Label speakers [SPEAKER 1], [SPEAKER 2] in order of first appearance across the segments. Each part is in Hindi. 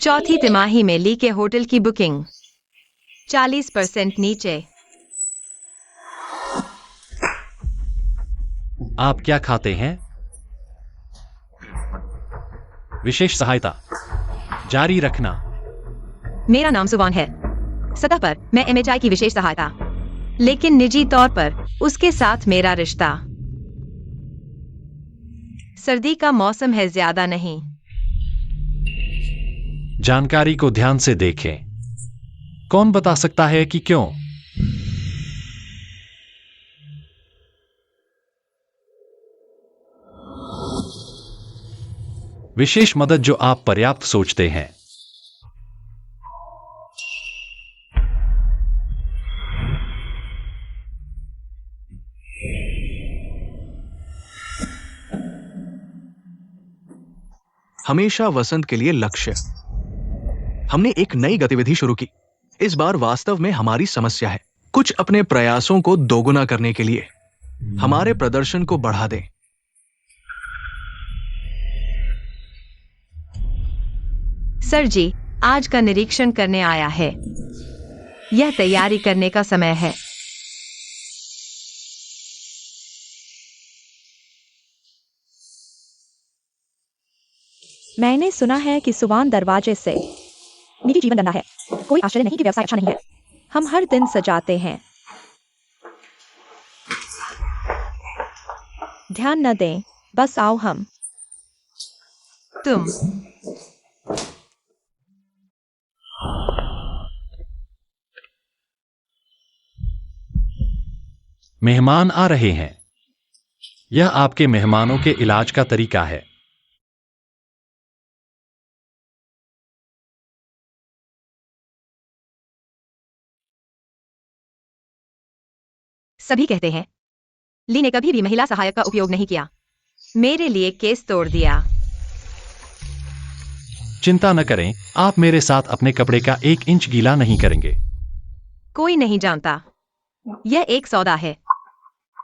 [SPEAKER 1] चौथी तिमाही में ली के होटल की बुकिंग 40% नीचे।
[SPEAKER 2] आप क्या खाते हैं? विशेष सहायता जारी रखना।
[SPEAKER 1] मेरा नाम सुवान है। सतह पर मैं एमएचआई की विशेष सहायता, लेकिन निजी तौर पर उसके साथ मेरा रिश्ता। सर्दी का मौसम है, ज्यादा नहीं।
[SPEAKER 2] जानकारी को ध्यान से देखें। कौन बता सकता है कि क्यों? विशेष मदद जो आप पर्याप्त सोचते हैं।
[SPEAKER 3] हमेशा वसंत के लिए लक्ष्य। हमने एक नई गतिविधि शुरू की। इस बार वास्तव में हमारी समस्या है कुछ अपने प्रयासों को दोगुना करने के लिए हमारे प्रदर्शन को बढ़ा दें।
[SPEAKER 1] सर जी, आज का निरीक्षण करने आया है। यह तैयारी करने का समय है।
[SPEAKER 4] मैंने सुना है कि सुवान दरवाजे से निजी जीवन गंदा है। कोई आश्चर्य नहीं कि व्यवसाय अच्छा नहीं है। हम हर दिन सजाते हैं। ध्यान न दें, बस आओ हम।
[SPEAKER 1] तुम
[SPEAKER 2] मेहमान आ रहे हैं। यह आपके मेहमानों के इलाज का तरीका है।
[SPEAKER 1] सभी कहते हैं ली ने कभी भी महिला सहायक का उपयोग नहीं किया। मेरे लिए केस तोड़ दिया।
[SPEAKER 2] चिंता न करें, आप मेरे साथ अपने कपड़े का 1 इंच गीला नहीं करेंगे।
[SPEAKER 1] कोई नहीं जानता। यह एक सौदा है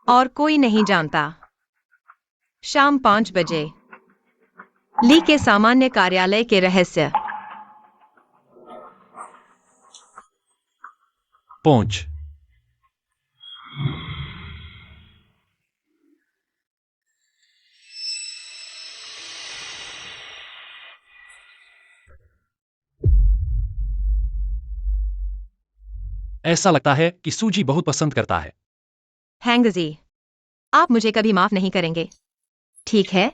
[SPEAKER 1] और कोई नहीं जानता। शाम 5 बजे ली के सामान्य कार्यालय के रहस्य।
[SPEAKER 2] पहुंच। ऐसा लगता है कि सूजी बहुत पसंद करता है।
[SPEAKER 1] हैंगजी, आप मुझे कभी माफ नहीं करेंगे, ठीक है?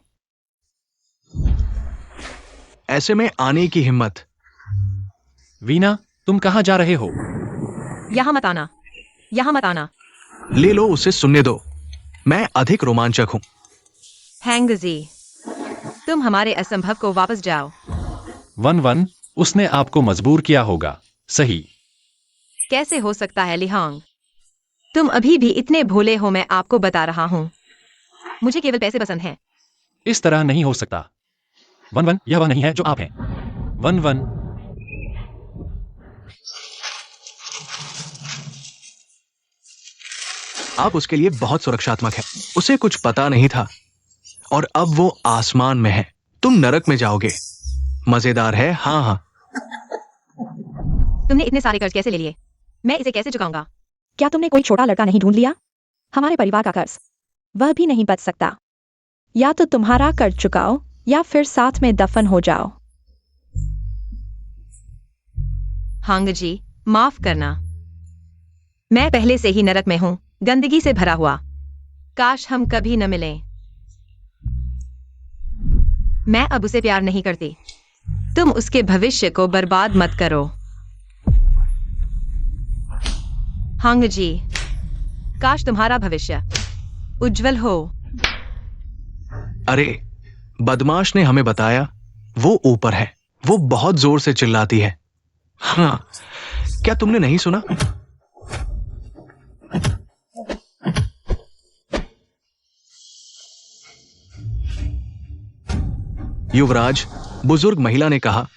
[SPEAKER 3] ऐसे में आने की हिम्मत।
[SPEAKER 2] वीना, तुम कहां जा रहे हो?
[SPEAKER 1] यहां मत आना, यहां मत आना।
[SPEAKER 3] ले लो, उसे सुनने दो। मैं अधिक रोमांचक हूं।
[SPEAKER 1] हैंगजी, तुम हमारे असंभव को वापस जाओ।
[SPEAKER 2] वन, उसने आपको मजबूर किया होगा, सही?
[SPEAKER 1] कैसे हो सकता है लिहांग? तुम अभी भी इतने भोले हो। मैं आपको बता रहा हूं, मुझे केवल पैसे पसंद हैं।
[SPEAKER 2] इस तरह नहीं हो सकता। वन, यह वह नहीं है जो आप हैं। वन।
[SPEAKER 3] आप उसके लिए बहुत सुरक्षात्मक हैं। उसे कुछ पता नहीं था और अब वो आसमान में है। तुम नरक में जाओगे। मजेदार है। हाँ।
[SPEAKER 1] तुमने इतने सारे कर्ज कैसे ले लिए? मैं इसे कैसे चुकाऊंगा?
[SPEAKER 4] क्या तुमने कोई छोटा लड़का नहीं ढूंढ लिया? हमारे परिवार का कर्ज वह भी नहीं बच सकता। या तो तुम्हारा कर्ज चुकाओ या फिर साथ में दफन हो जाओ।
[SPEAKER 1] हांगजी, माफ करना। मैं पहले से ही नरक में हूं, गंदगी से भरा हुआ। काश हम कभी न मिलें। मैं अब उसे प्यार नहीं करती। तुम उसके भविष्य को बर्बाद मत करो। हांगजी, काश तुम्हारा भविष्य उज्जवल हो।
[SPEAKER 3] अरे, बदमाश ने हमें बताया वो ऊपर है। वो बहुत जोर से चिल्लाती है। हाँ, क्या तुमने नहीं सुना? युवराज, बुजुर्ग महिला ने कहा,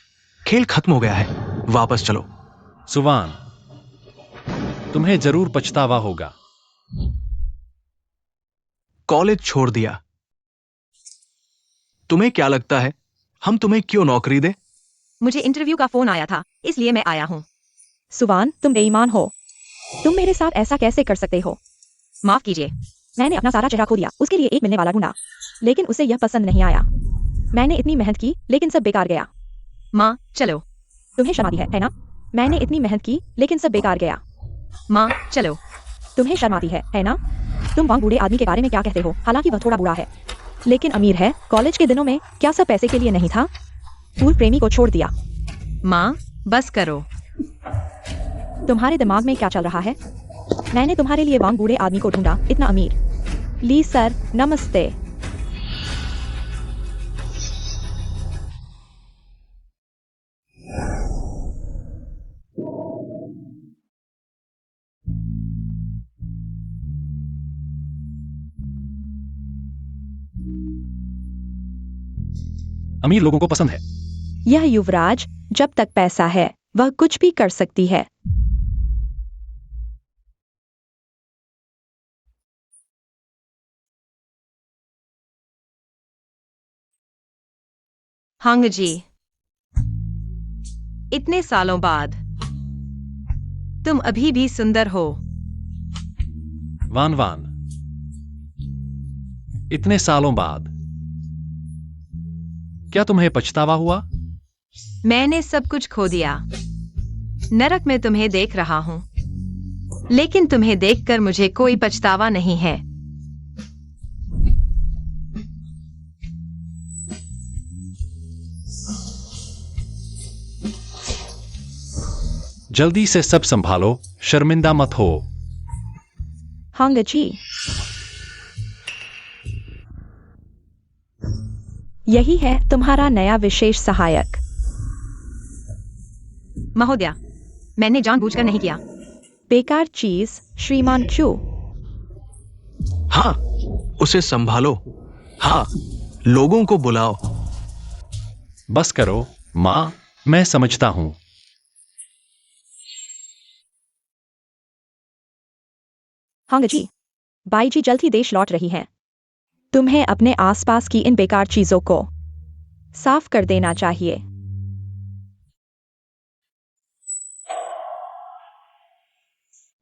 [SPEAKER 3] खेल खत्म हो गया है, वापस चलो।
[SPEAKER 2] सुवान, तुम्हें जरूर पछतावा होगा।
[SPEAKER 3] कॉलेज छोड़ दिया। तुम्हें क्या लगता है हम तुम्हें क्यों नौकरी दें?
[SPEAKER 1] मुझे इंटरव्यू का फोन आया था, इसलिए मैं आया हूँ।
[SPEAKER 4] सुवान, तुम बेईमान हो। तुम मेरे साथ ऐसा कैसे कर सकते हो?
[SPEAKER 1] माफ कीजिए।
[SPEAKER 4] मैंने अपना सारा चेहरा खो दिया उसके लिए एक मिलने वाला ढूंढा, लेकिन उसे यह पसंद नहीं आया। मैंने इतनी मेहनत की लेकिन सब बेकार गया।
[SPEAKER 1] माँ, चलो।
[SPEAKER 4] तुम्हें शर्म आती है ना? मैंने इतनी मेहनत की लेकिन सब बेकार गया।
[SPEAKER 1] माँ, चलो।
[SPEAKER 4] तुम्हें शर्म आती है ना? तुम वहाँ बूढ़े आदमी के बारे में क्या कहते हो? हालांकि वह थोड़ा बूढ़ा है लेकिन अमीर है। कॉलेज के दिनों में क्या सब पैसे के लिए नहीं था? पूर्व प्रेमी को छोड़ दिया।
[SPEAKER 1] माँ, बस करो।
[SPEAKER 4] तुम्हारे दिमाग में क्या चल रहा है? मैंने तुम्हारे लिए वहाँ बूढ़े आदमी को ढूंढा, इतना अमीर। ली सर, नमस्ते।
[SPEAKER 2] अमीर लोगों को पसंद है।
[SPEAKER 4] यह युवराज, जब तक पैसा है वह कुछ भी कर सकती है।
[SPEAKER 1] हांग जी, इतने सालों बाद तुम अभी भी सुंदर हो।
[SPEAKER 2] वान वान, इतने सालों बाद क्या तुम्हें पछतावा हुआ?
[SPEAKER 1] मैंने सब कुछ खो दिया। नरक में तुम्हें देख रहा हूं, लेकिन तुम्हें देखकर मुझे कोई पछतावा नहीं है।
[SPEAKER 2] जल्दी से सब संभालो, शर्मिंदा मत हो।
[SPEAKER 4] हांग जी, यही है तुम्हारा नया विशेष सहायक।
[SPEAKER 1] महोदया, मैंने जानबूझकर नहीं किया।
[SPEAKER 4] बेकार चीज, श्रीमान चू।
[SPEAKER 3] हाँ, उसे संभालो। हाँ, लोगों को बुलाओ।
[SPEAKER 2] बस करो माँ, मैं समझता हूं।
[SPEAKER 4] हांग जी, बाई जी जल्द ही देश लौट रही हैं। तुम्हें अपने आसपास की इन बेकार चीजों को साफ कर देना चाहिए।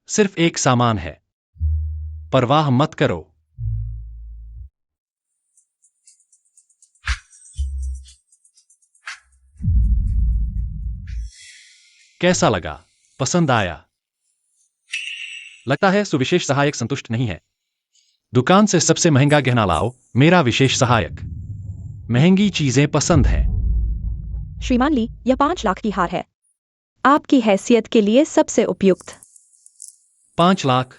[SPEAKER 2] सिर्फ एक सामान है, परवाह मत करो। कैसा लगा? पसंद आया? लगता है सुविशेष सहायक संतुष्ट नहीं है। दुकान से सबसे महंगा गहना लाओ, मेरा विशेष सहायक। महंगी चीजें पसंद है।
[SPEAKER 4] श्रीमान ली, यह 5 लाख की हार है। आपकी हैसियत के लिए सबसे उपयुक्त।
[SPEAKER 2] 5 लाख?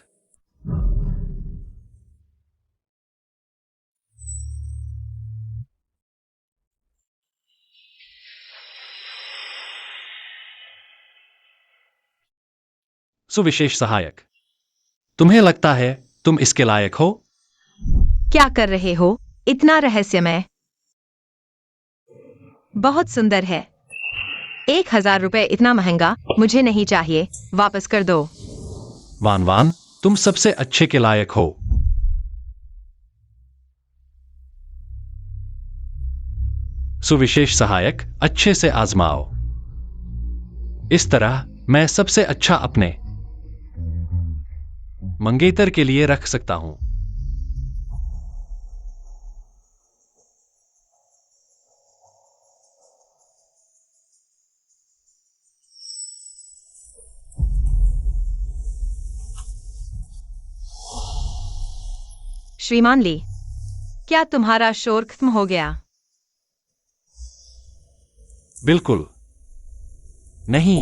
[SPEAKER 2] सुविशेष सहायक, तुम्हें लगता है तुम इसके लायक हो?
[SPEAKER 1] क्या कर रहे हो? इतना रहस्यमय। बहुत सुंदर है। 1000 रुपए इतना महंगा मुझे नहीं चाहिए, वापस कर दो।
[SPEAKER 2] वान वान, तुम सबसे अच्छे के लायक हो। सुविशेष सहायक, अच्छे से आजमाओ। इस तरह मैं सबसे अच्छा अपने मंगेतर के लिए रख सकता हूं।
[SPEAKER 1] श्रीमान ली, क्या तुम्हारा शोर खत्म हो गया?
[SPEAKER 2] बिल्कुल नहीं।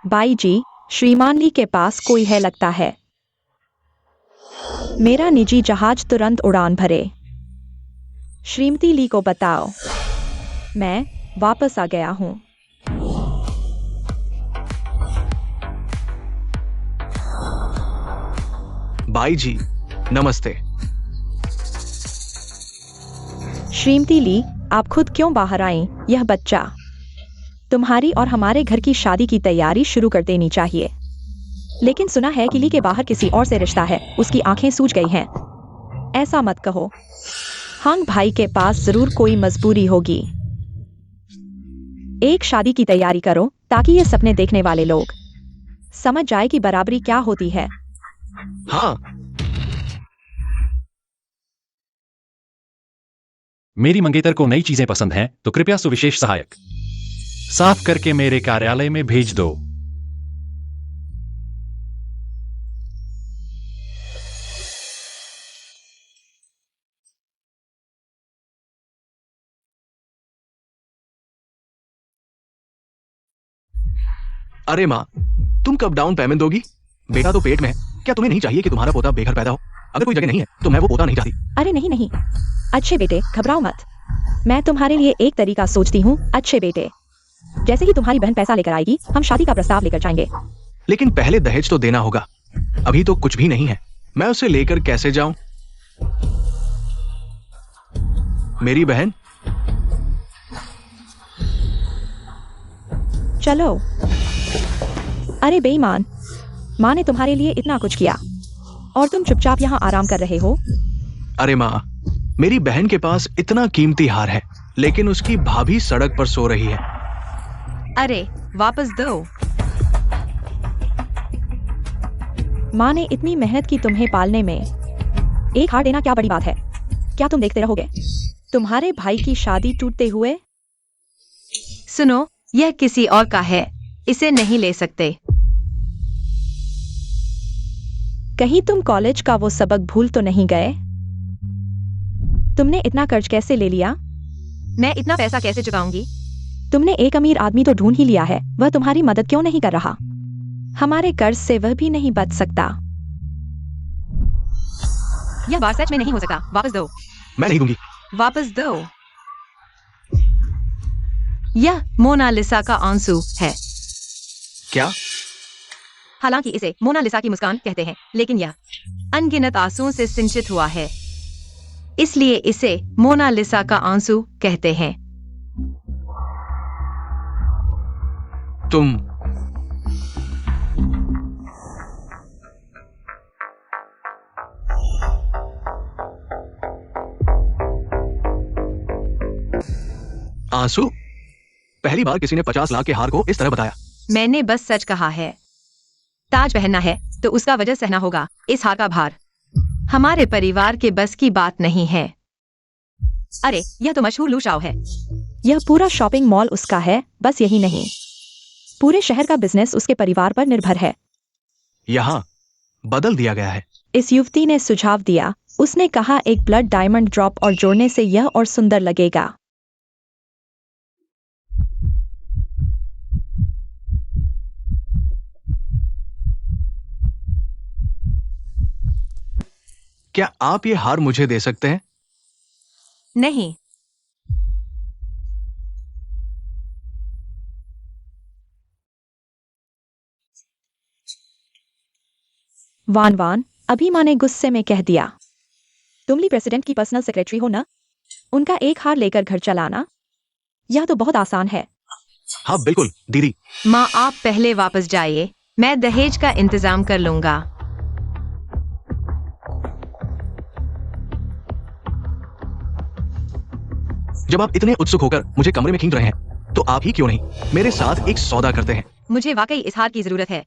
[SPEAKER 4] बाई जी, श्रीमान ली के पास कोई है लगता है। मेरा निजी जहाज तुरंत उड़ान भरे। श्रीमती ली को बताओ, मैं वापस आ गया हूं।
[SPEAKER 3] बाई जी, नमस्ते।
[SPEAKER 4] श्रीमती ली, आप खुद क्यों बाहर आईं? यह बच्चा तुम्हारी और हमारे घर की शादी की तैयारी शुरू कर देनी चाहिए। लेकिन सुना है कि ली के बाहर किसी और से रिश्ता है, उसकी आंखें सूज गई हैं। ऐसा मत कहो। हंग भाई के पास जरूर कोई मजबूरी होगी। एक शादी की तैयारी करो ताकि ये सपने देखने वाले लोग समझ जाए कि बराबरी क्या होती है।
[SPEAKER 3] हाँ,
[SPEAKER 2] मेरी मंगेतर को नई चीजें पसंद हैं, तो कृपया सुविशेष सहायक साफ करके मेरे कार्यालय में भेज दो।
[SPEAKER 3] अरे माँ, तुम कब डाउन पेमेंट दोगी? बेटा तो पेट में है। क्या तुम्हें नहीं चाहिए कि तुम्हारा पोता बेघर पैदा हो? अगर कोई जगह नहीं है तो मैं वो पोता नहीं चाहती।
[SPEAKER 4] अरे नहीं नहीं, अच्छे बेटे घबराओ मत। मैं तुम्हारे लिए एक तरीका सोचती हूँ। अच्छे बेटे, जैसे ही तुम्हारी बहन पैसा लेकर आएगी, हम शादी का प्रस्ताव लेकर जाएंगे।
[SPEAKER 3] लेकिन पहले दहेज तो देना होगा। अभी तो कुछ भी नहीं है। मैं उसे लेकर कैसे जाऊं? मेरी बहन,
[SPEAKER 4] चलो। अरे बेईमान, माँ ने तुम्हारे लिए इतना कुछ किया और तुम चुपचाप यहाँ आराम कर रहे हो।
[SPEAKER 3] अरे माँ, मेरी बहन के पास इतना कीमती हार है, लेकिन उसकी भाभी सड़क पर सो रही है।
[SPEAKER 1] अरे वापस दो।
[SPEAKER 4] माँ ने इतनी मेहनत की तुम्हें पालने में, एक हार देना क्या बड़ी बात है? क्या तुम देखते रहोगे तुम्हारे भाई की शादी टूटते हुए?
[SPEAKER 1] सुनो, यह किसी और का है, इसे नहीं ले सकते।
[SPEAKER 4] कहीं तुम कॉलेज का वो सबक भूल तो नहीं गए? तुमने इतना कर्ज कैसे ले लिया?
[SPEAKER 1] मैं इतना पैसा कैसे चुकाऊंगी?
[SPEAKER 4] तुमने एक अमीर आदमी तो ढूंढ ही लिया है, वह तुम्हारी मदद क्यों नहीं कर रहा? हमारे कर्ज से वह भी नहीं बच सकता।
[SPEAKER 1] यह बात सच में नहीं हो सकता। वापस दो।
[SPEAKER 3] मैं नहीं दूंगी।
[SPEAKER 1] वापस दो। यह मोनालिसा का आंसू है।
[SPEAKER 3] क्या?
[SPEAKER 1] हालांकि इसे मोनालिसा की मुस्कान कहते हैं, लेकिन यह अनगिनत आंसुओं से सिंचित हुआ है, इसलिए इसे मोनालिसा का आंसू कहते हैं।
[SPEAKER 3] तुम आंसू? पहली बार किसी ने 50 लाख के हार को इस तरह बताया।
[SPEAKER 1] मैंने बस सच कहा है। ताज पहनना है तो उसका वजह सहना होगा। इस हार का भार हमारे परिवार के बस की बात नहीं है। अरे यह तो मशहूर लूशाओ है।
[SPEAKER 4] यह पूरा शॉपिंग मॉल उसका है। बस यही नहीं, पूरे शहर का बिजनेस उसके परिवार पर निर्भर है।
[SPEAKER 3] यहाँ बदल दिया गया है।
[SPEAKER 4] इस युवती ने सुझाव दिया। उसने कहा एक ब्लड डायमंड ड्रॉप और जोड़ने से यह और सुंदर लगेगा।
[SPEAKER 3] क्या आप ये हार मुझे दे सकते हैं?
[SPEAKER 1] नहीं।
[SPEAKER 4] वान वान, अभी माँ ने गुस्से में कह दिया। तुम ली प्रेसिडेंट की पर्सनल सेक्रेटरी हो ना? उनका एक हार लेकर घर चलाना, यह तो बहुत आसान है।
[SPEAKER 3] हाँ बिल्कुल दीदी।
[SPEAKER 1] माँ, आप पहले वापस जाइए, मैं दहेज का इंतजाम कर लूंगा।
[SPEAKER 3] जब आप इतने उत्सुक होकर मुझे कमरे में खींच रहे हैं, तो आप ही क्यों नहीं मेरे साथ एक सौदा करते हैं?
[SPEAKER 1] मुझे वाकई इस हार की जरूरत है,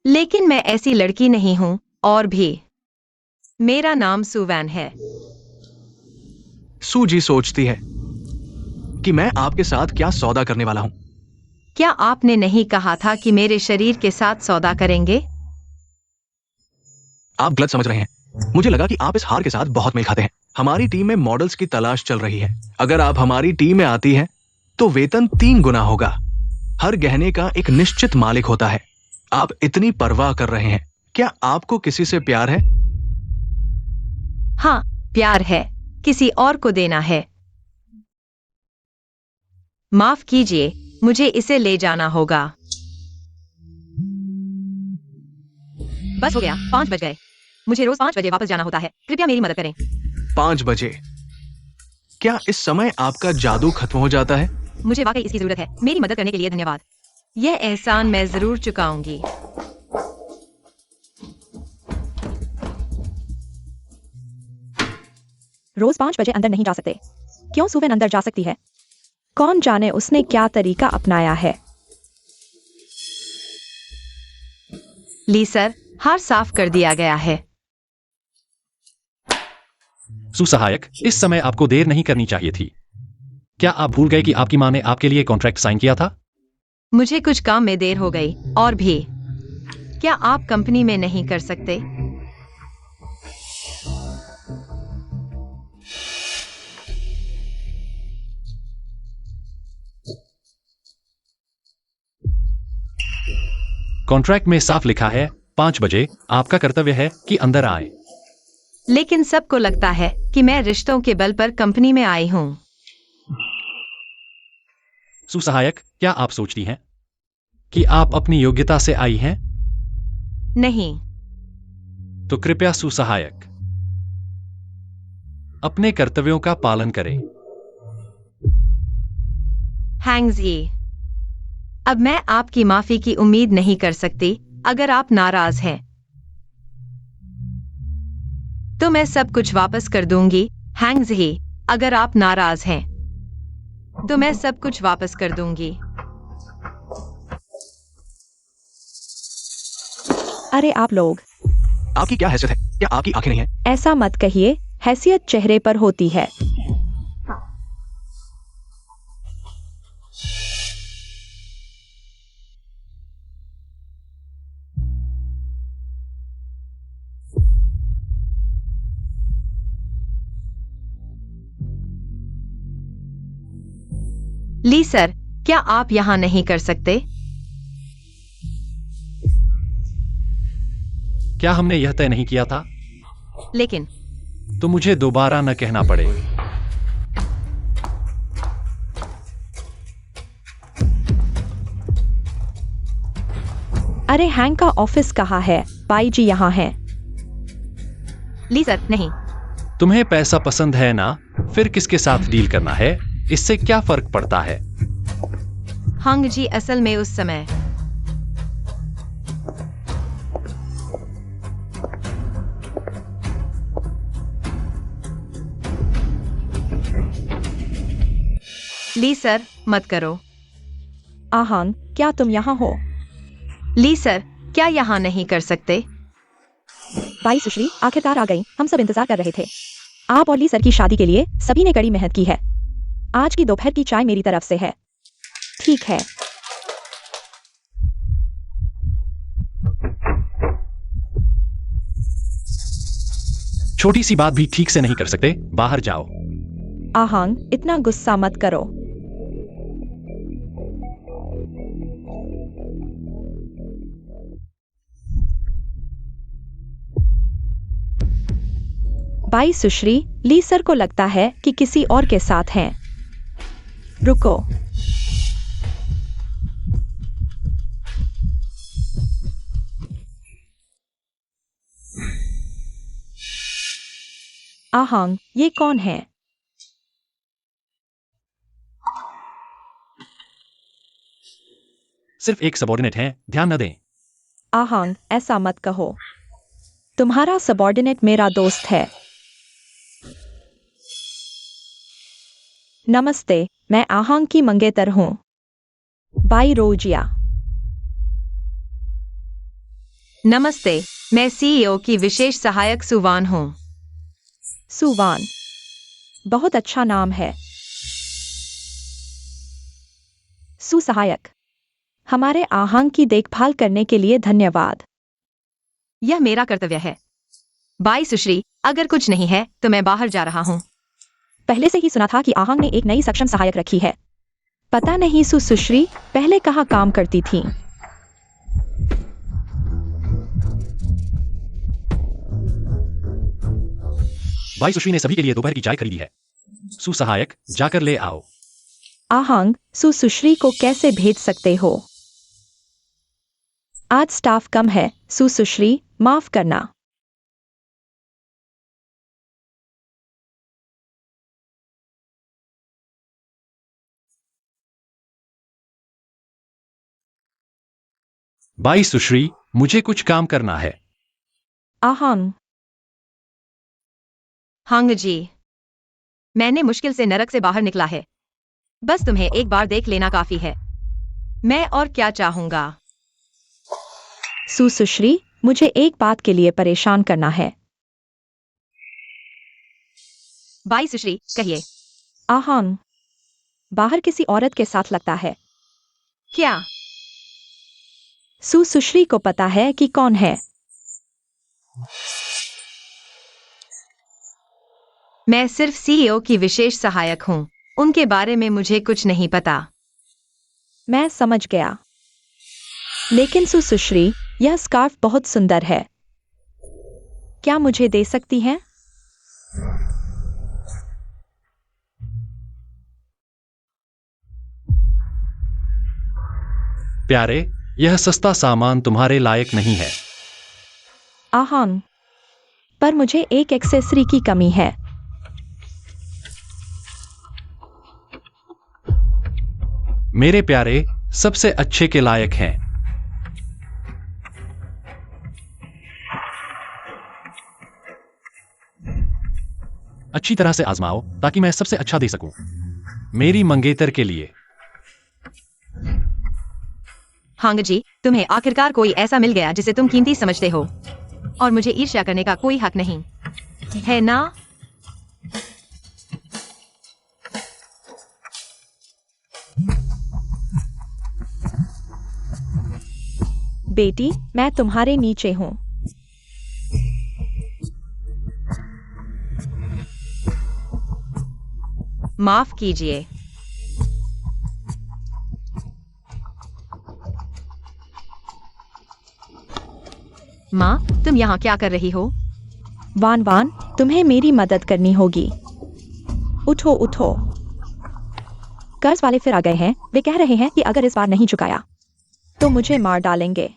[SPEAKER 1] लेकिन मैं ऐसी लड़की नहीं हूँ। और भी, मेरा नाम सुवैन है।
[SPEAKER 3] सूजी सोचती है कि मैं आपके साथ क्या सौदा करने वाला हूं।
[SPEAKER 1] क्या आपने नहीं कहा था कि मेरे शरीर के साथ सौदा करेंगे?
[SPEAKER 3] आप गलत समझ रहे हैं। मुझे लगा कि आप इस हार के साथ बहुत मेल खाते हैं। हमारी टीम में मॉडल्स की तलाश चल रही है। अगर आप हमारी टीम में आती हैं, तो वेतन 3 गुना होगा। हर गहने का एक निश्चित मालिक होता है। आप इतनी परवाह कर रहे हैं। क्या आपको किसी से प्यार है?
[SPEAKER 1] हाँ, प्यार है। किसी और को देना है। माफ कीजिए, मुझे इसे ले जाना होगा। बस हो गया, 5 बज गए। मुझे रोज 5 बजे वापस जाना होता है। कृपया मेरी मदद करें।
[SPEAKER 3] 5 बजे? क्या इस समय आपका जादू खत्म हो जाता है?
[SPEAKER 1] मुझे वाकई इसकी जरूरत है। मेरी मदद करने के लिए धन्यवाद। यह एहसान मैं जरूर चुकाऊंगी।
[SPEAKER 4] रोज 5 बजे अंदर नहीं जा सकते। क्यों सुबह अंदर जा सकती है? कौन जाने उसने क्या तरीका अपनाया है।
[SPEAKER 1] ली सर, हार साफ कर दिया गया है।
[SPEAKER 2] सुसहायक, इस समय आपको देर नहीं करनी चाहिए थी। क्या आप भूल गए कि आपकी माँ ने आपके लिए कॉन्ट्रैक्ट साइन किया था?
[SPEAKER 1] मुझे कुछ काम में देर हो गई, और भी। क्या आप कंपनी में नहीं कर सकते?
[SPEAKER 2] कॉन्ट्रैक्ट में साफ लिखा है 5 बजे। आपका कर्तव्य है कि अंदर आए।
[SPEAKER 1] लेकिन सबको लगता है कि मैं रिश्तों के बल पर कंपनी में आई हूँ।
[SPEAKER 2] सुसहायक, क्या आप सोचती हैं कि आप अपनी योग्यता से आई हैं?
[SPEAKER 1] नहीं।
[SPEAKER 2] तो कृपया सुसहायक, अपने कर्तव्यों का पालन करें।
[SPEAKER 1] हैंग्स ये। अब मैं आपकी माफी की उम्मीद नहीं कर सकती। अगर आप नाराज हैं तो मैं सब कुछ वापस कर दूंगी। हैंग्स ही। अगर आप नाराज हैं तो मैं सब कुछ वापस कर दूंगी।
[SPEAKER 4] अरे आप लोग,
[SPEAKER 3] आपकी क्या हैसियत है? क्या आपकी आंखें नहीं हैं?
[SPEAKER 4] ऐसा मत कहिए। हैसियत चेहरे पर होती है।
[SPEAKER 1] ली सर, क्या आप यहां नहीं कर सकते?
[SPEAKER 2] क्या हमने यह तय नहीं किया था?
[SPEAKER 1] लेकिन
[SPEAKER 2] तो मुझे दोबारा न कहना पड़े।
[SPEAKER 4] अरे हैंग का ऑफिस कहाँ है? बाई जी यहाँ हैं।
[SPEAKER 1] ली सर, नहीं।
[SPEAKER 2] तुम्हें पैसा पसंद है ना? फिर किसके साथ डील करना है? इससे क्या फर्क पड़ता है?
[SPEAKER 1] हंग जी, असल में उस समय ली सर, मत करो।
[SPEAKER 4] आहंग, क्या तुम यहाँ हो?
[SPEAKER 1] ली सर, क्या यहाँ नहीं कर सकते?
[SPEAKER 4] बाई सुश्री, आखिरकार आ गई। हम सब इंतजार कर रहे थे। आप और ली सर की शादी के लिए सभी ने कड़ी मेहनत की है। आज की दोपहर की चाय मेरी तरफ से है। ठीक है।
[SPEAKER 2] छोटी सी बात भी ठीक से नहीं कर सकते? बाहर जाओ।
[SPEAKER 4] आहंग, इतना गुस्सा मत करो। बाई सुश्री, ली सर को लगता है कि किसी और के साथ हैं। रुको। आहंग, ये कौन है?
[SPEAKER 2] सिर्फ एक सबॉर्डिनेट है, ध्यान न दें।
[SPEAKER 4] आहंग, ऐसा मत कहो। तुम्हारा सबॉर्डिनेट मेरा दोस्त है। नमस्ते, मैं आहंग की मंगेतर हूं। बाई रोजिया।
[SPEAKER 1] नमस्ते, मैं सीईओ की विशेष सहायक सुवान हूँ।
[SPEAKER 4] सुवान, बहुत अच्छा नाम है। सुसहायक, हमारे आहंग की देखभाल करने के लिए धन्यवाद।
[SPEAKER 1] यह मेरा कर्तव्य है। बाई सुश्री, अगर कुछ नहीं है तो मैं बाहर जा रहा हूँ।
[SPEAKER 4] पहले से ही सुना था कि आहंग ने एक नई सक्षम सहायक रखी है। पता नहीं सुश्री पहले कहाँ काम करती थी।
[SPEAKER 2] बाई सुश्री ने सभी के लिए दोपहर की चाय खरीदी है। सुसहायक, जाकर ले आओ।
[SPEAKER 4] आहंग, सुश्री को कैसे भेज सकते हो? आज स्टाफ कम है। सुश्री, माफ करना।
[SPEAKER 2] बाई सुश्री, मुझे कुछ काम करना है।
[SPEAKER 4] आहंग,
[SPEAKER 1] हंग जी, मैंने मुश्किल से नरक से बाहर निकला है। बस तुम्हें एक बार देख लेना काफी है। मैं और क्या चाहूंगा।
[SPEAKER 4] सुश्री, मुझे एक बात के लिए परेशान करना है।
[SPEAKER 1] बाई सुश्री, कहिए।
[SPEAKER 4] आहांग, बाहर किसी औरत के साथ लगता है।
[SPEAKER 1] क्या?
[SPEAKER 4] सुश्री को पता है कि कौन है?
[SPEAKER 1] मैं सिर्फ सीईओ की विशेष सहायक हूं। उनके बारे में मुझे कुछ नहीं पता।
[SPEAKER 4] मैं समझ गया। लेकिन सुश्री, यह स्कार्फ बहुत सुंदर है। क्या मुझे दे सकती हैं?
[SPEAKER 2] प्यारे, यह सस्ता सामान तुम्हारे लायक नहीं है।
[SPEAKER 4] आहांग, पर मुझे एक एक्सेसरी की कमी है।
[SPEAKER 2] मेरे प्यारे सबसे अच्छे के लायक हैं। अच्छी तरह से आजमाओ ताकि मैं सबसे अच्छा दे सकूं। मेरी मंगेतर के लिए।
[SPEAKER 1] हांग जी, तुम्हें आखिरकार कोई ऐसा मिल गया जिसे तुम कीमती समझते हो, और मुझे ईर्ष्या करने का कोई हक नहीं है ना?
[SPEAKER 4] बेटी, मैं तुम्हारे नीचे हूं।
[SPEAKER 1] माफ कीजिए। माँ, तुम यहाँ क्या कर रही हो?
[SPEAKER 4] वान वान, तुम्हें मेरी मदद करनी होगी। उठो उठो। कर्ज वाले फिर आ गए हैं। वे कह रहे हैं कि अगर इस बार नहीं चुकाया तो मुझे मार डालेंगे।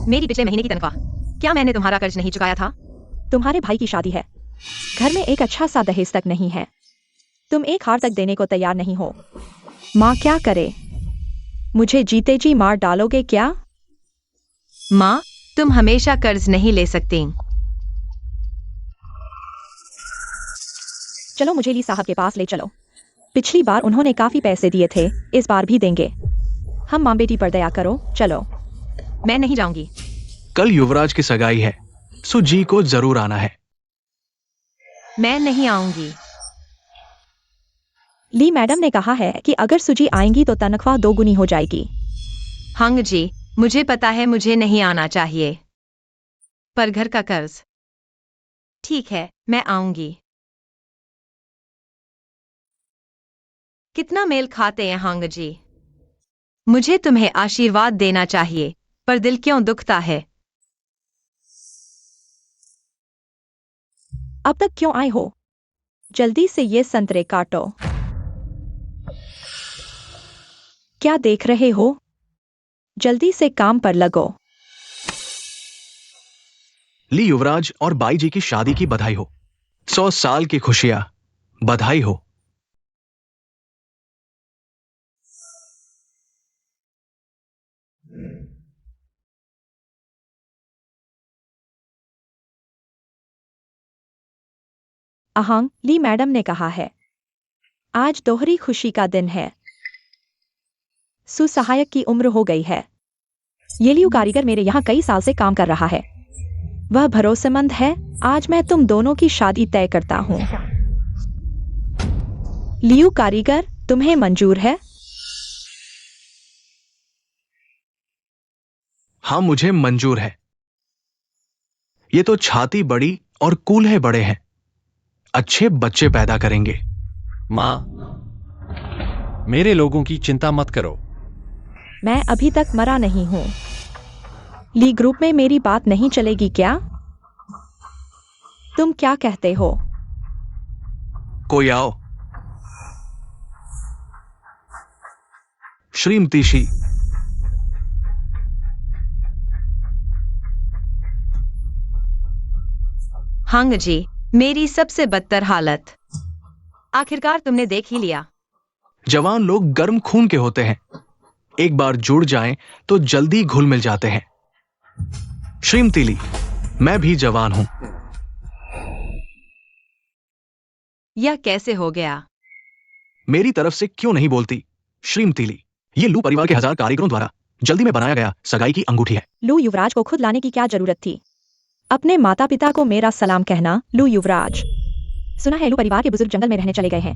[SPEAKER 1] मेरी पिछले महीने की तनख्वाह। क्या मैंने तुम्हारा कर्ज नहीं चुकाया था?
[SPEAKER 4] तुम्हारे भाई की शादी है। घर में एक अच्छा सा दहेज तक नहीं है। तुम एक हार तक देने को तैयार नहीं हो। माँ क्या करे? मुझे जीते जी मार डालोगे क्या?
[SPEAKER 1] माँ, तुम हमेशा कर्ज नहीं ले सकती।
[SPEAKER 4] चलो मुझे ली साहब के पास ले चलो। पिछली बार उन्होंने काफी पैसे दिए थे, इस बार भी देंगे। हम माँ बेटी पर दया करो, चलो।
[SPEAKER 1] मैं नहीं जाऊंगी।
[SPEAKER 3] कल युवराज की सगाई है। सुजी को जरूर आना है।
[SPEAKER 1] मैं नहीं आऊंगी।
[SPEAKER 4] ली मैडम ने कहा है कि अगर सुजी आएंगी तो तनख्वाह दोगुनी हो जाएगी।
[SPEAKER 1] हंग जी, मुझे पता है मुझे नहीं आना चाहिए, पर घर का कर्ज। ठीक है, मैं आऊंगी। कितना मेल खाते हैं हंग जी। मुझे तुम्हें आशीर्वाद देना चाहिए, पर दिल क्यों दुखता है?
[SPEAKER 4] अब तक क्यों आए हो? जल्दी से ये संतरे काटो। क्या देख रहे हो? जल्दी से काम पर लगो।
[SPEAKER 3] ली, युवराज और बाई जी की शादी की बधाई हो। 100 साल की खुशियां। बधाई हो।
[SPEAKER 4] आहांग, ली मैडम ने कहा है आज दोहरी खुशी का दिन है। सुसहायक की उम्र हो गई है। ये लियू कारीगर मेरे यहाँ कई साल से काम कर रहा है। वह भरोसेमंद है। आज मैं तुम दोनों की शादी तय करता हूँ। लियू कारीगर, तुम्हें मंजूर है?
[SPEAKER 3] हाँ, मुझे मंजूर है। ये तो छाती बड़ी और कूल्हे बड़े हैं। अच्छे बच्चे पैदा करेंगे।
[SPEAKER 2] माँ, मेरे लोगों की चिंता मत करो।
[SPEAKER 4] मैं अभी तक मरा नहीं हूं। ली ग्रुप में मेरी बात नहीं चलेगी क्या? तुम क्या कहते हो?
[SPEAKER 3] कोई आओ। श्रीमती शी।
[SPEAKER 1] हंग जी, मेरी सबसे बदतर हालत। आखिरकार तुमने देख ही लिया।
[SPEAKER 3] जवान लोग गर्म खून के होते हैं। एक बार जुड़ जाएं तो जल्दी घुल मिल जाते हैं। श्रीमती ली, मैं भी जवान हूं।
[SPEAKER 1] यह कैसे हो गया?
[SPEAKER 3] मेरी तरफ से क्यों नहीं बोलती श्रीमती ली? ये लू परिवार के 1000 कारीगरों द्वारा जल्दी में बनाया गया सगाई की अंगूठी है।
[SPEAKER 4] लू युवराज को खुद लाने की क्या जरूरत थी? अपने माता पिता को मेरा सलाम कहना। लू युवराज। सुना है लू परिवार के बुजुर्ग जंगल में रहने चले गए हैं।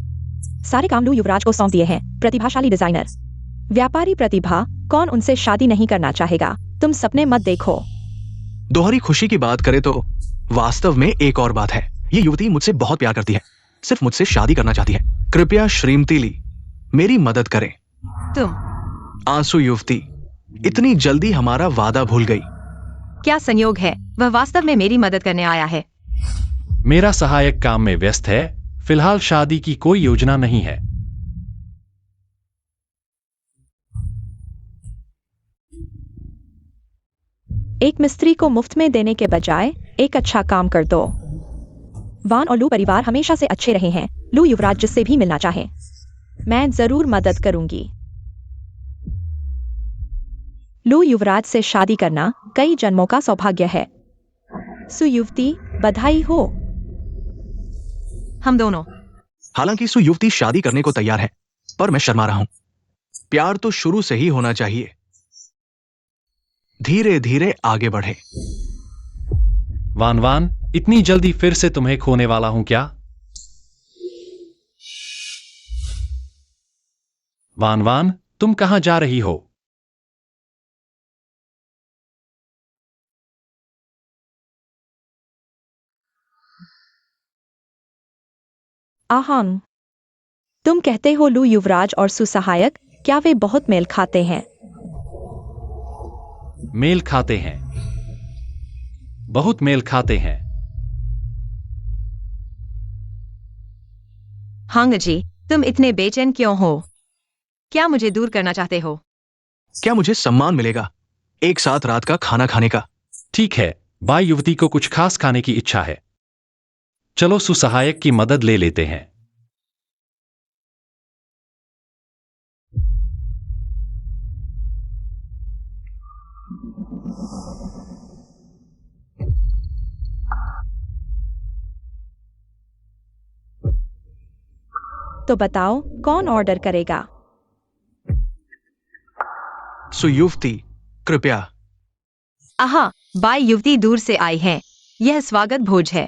[SPEAKER 4] सारे काम लू युवराज को सौंप दिए हैं। प्रतिभाशाली डिजाइनर, व्यापारी प्रतिभा। कौन उनसे शादी नहीं करना चाहेगा? तुम सपने मत देखो।
[SPEAKER 3] दोहरी खुशी की बात करें तो वास्तव में एक और बात है। ये युवती मुझसे बहुत प्यार करती है, सिर्फ मुझसे शादी करना चाहती है। कृपया श्रीमती ली मेरी मदद करें।
[SPEAKER 1] तुम
[SPEAKER 3] आंसू युवती इतनी जल्दी हमारा वादा भूल गई।
[SPEAKER 1] क्या संयोग है, वह वास्तव में मेरी मदद करने आया है।
[SPEAKER 2] मेरा सहायक काम में व्यस्त है। फिलहाल शादी की कोई योजना नहीं है।
[SPEAKER 4] एक मिस्त्री को मुफ्त में देने के बजाय एक अच्छा काम कर दो। वान और लू परिवार हमेशा से अच्छे रहे हैं। लू युवराज जिससे भी मिलना चाहे मैं जरूर मदद करूंगी। लू युवराज से शादी करना कई जन्मों का सौभाग्य है। सुयुवती बधाई हो।
[SPEAKER 1] हम दोनों।
[SPEAKER 3] हालांकि सुयुवती शादी करने को तैयार है, पर मैं शर्मा रहा हूं। प्यार तो शुरू से ही होना चाहिए। धीरे धीरे आगे बढ़े।
[SPEAKER 2] वान वान, इतनी जल्दी फिर से तुम्हें खोने वाला हूं क्या? वान वान, तुम कहां जा रही हो?
[SPEAKER 4] आहांग। तुम कहते हो लू युवराज और सुसहायक, क्या वे बहुत मेल खाते हैं?
[SPEAKER 2] मेल खाते हैं, बहुत मेल खाते हैं।
[SPEAKER 1] हांग जी, तुम इतने बेचैन क्यों हो? क्या मुझे दूर करना चाहते हो?
[SPEAKER 3] क्या मुझे सम्मान मिलेगा एक साथ रात का खाना खाने का?
[SPEAKER 2] ठीक है, बाई युवती को कुछ खास खाने की इच्छा है। चलो सुसहायक की मदद ले लेते हैं।
[SPEAKER 4] तो बताओ कौन ऑर्डर करेगा?
[SPEAKER 3] सुयुवती कृपया।
[SPEAKER 1] आहा, बाई युवती दूर से आई है। यह स्वागत भोज है।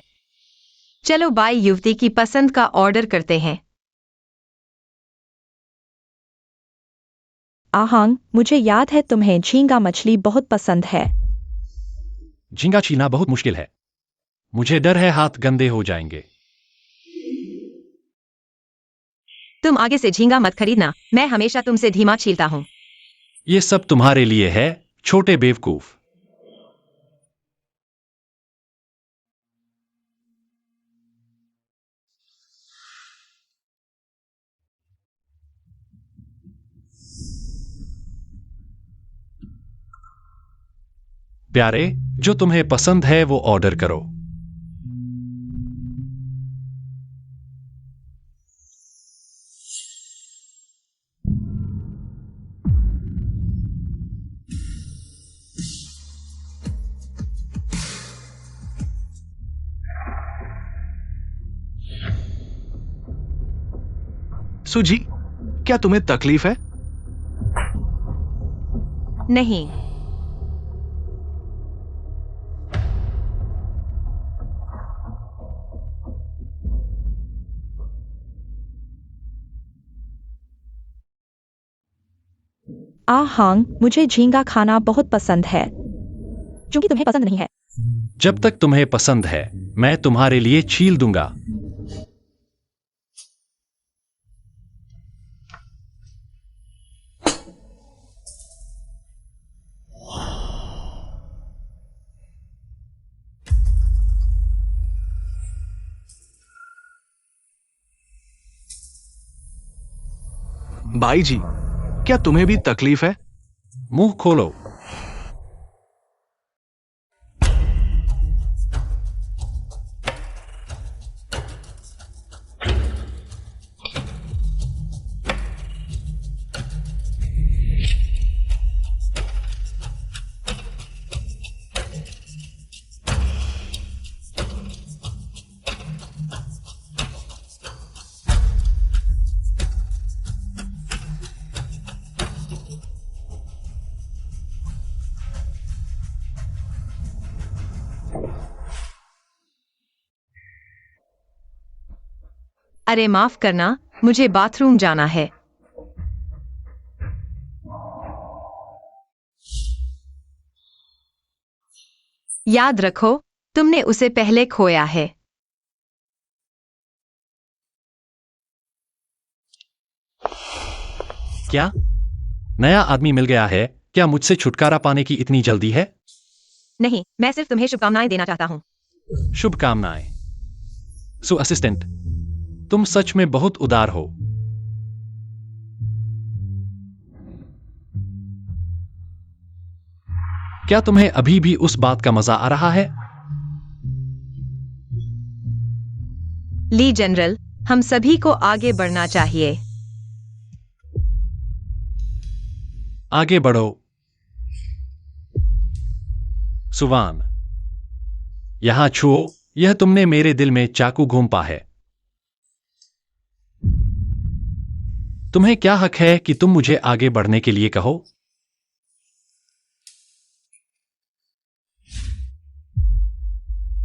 [SPEAKER 1] चलो बाई युवती की पसंद का ऑर्डर करते हैं।
[SPEAKER 4] आहांग, मुझे याद है तुम्हें झींगा मछली बहुत पसंद है।
[SPEAKER 2] झींगा छीना बहुत मुश्किल है। मुझे डर है हाथ गंदे हो जाएंगे।
[SPEAKER 1] तुम आगे से झींगा मत खरीदना, मैं हमेशा तुमसे धीमा छीलता हूँ।
[SPEAKER 2] ये सब तुम्हारे लिए है, छोटे बेवकूफ। प्यारे, जो तुम्हें पसंद है वो ऑर्डर करो।
[SPEAKER 3] सुजी, क्या तुम्हें तकलीफ है?
[SPEAKER 1] नहीं।
[SPEAKER 4] आहांग, मुझे झींगा खाना बहुत पसंद है। क्योंकि तुम्हें पसंद नहीं है।
[SPEAKER 2] जब तक तुम्हें पसंद है, मैं तुम्हारे लिए छील दूंगा।
[SPEAKER 3] बाई जी, क्या तुम्हें भी तकलीफ है?
[SPEAKER 2] मुंह खोलो।
[SPEAKER 1] अरे माफ करना, मुझे बाथरूम जाना है। याद रखो, तुमने उसे पहले खोया है।
[SPEAKER 2] क्या नया आदमी मिल गया है? क्या मुझसे छुटकारा पाने की इतनी जल्दी है?
[SPEAKER 1] नहीं, मैं सिर्फ तुम्हें शुभकामनाएं देना चाहता हूँ।
[SPEAKER 2] शुभकामनाएं। सो असिस्टेंट, तुम सच में बहुत उदार हो। क्या तुम्हें अभी भी उस बात का मजा आ रहा है?
[SPEAKER 1] ली जनरल, हम सभी को आगे बढ़ना चाहिए।
[SPEAKER 2] आगे बढ़ो। सुवान, यहां छुओ। यह तुमने मेरे दिल में चाकू घूंपा है। तुम्हें क्या हक है कि तुम मुझे आगे बढ़ने के लिए कहो?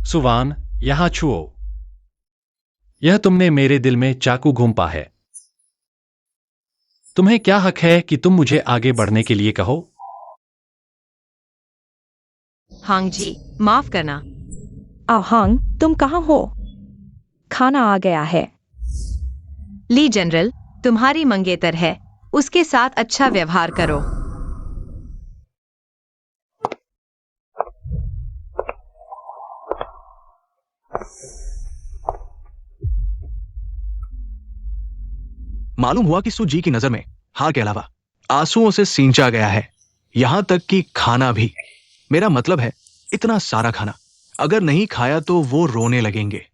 [SPEAKER 2] सुवान, यहां छुओ। यह तुमने मेरे दिल में चाकू घूंपा है। तुम्हें क्या हक है कि तुम मुझे आगे बढ़ने के लिए कहो?
[SPEAKER 1] हांग जी, माफ करना।
[SPEAKER 4] हांग, तुम कहाँ हो? खाना आ गया है।
[SPEAKER 1] ली जनरल, तुम्हारी मंगेतर है, उसके साथ अच्छा व्यवहार करो।
[SPEAKER 3] मालूम हुआ कि सुजी की नजर में हार के अलावा आंसुओं से सींचा गया है, यहां तक कि खाना भी। मेरा मतलब है, इतना सारा खाना अगर नहीं खाया तो वो रोने लगेंगे।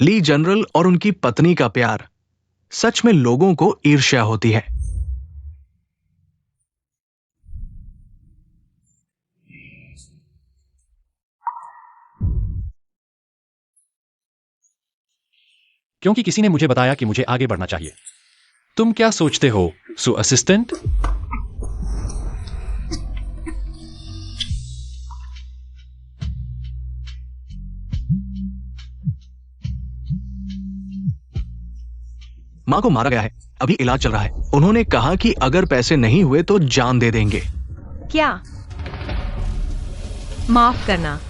[SPEAKER 3] ली जनरल और उनकी पत्नी का प्यार, सच में लोगों को ईर्ष्या होती है।
[SPEAKER 2] क्योंकि किसी ने मुझे बताया कि मुझे आगे बढ़ना चाहिए। तुम क्या सोचते हो, सो असिस्टेंट?
[SPEAKER 3] मां को मारा गया है, अभी इलाज चल रहा है। उन्होंने कहा कि अगर पैसे नहीं हुए तो जान दे देंगे।
[SPEAKER 1] क्या? माफ करना।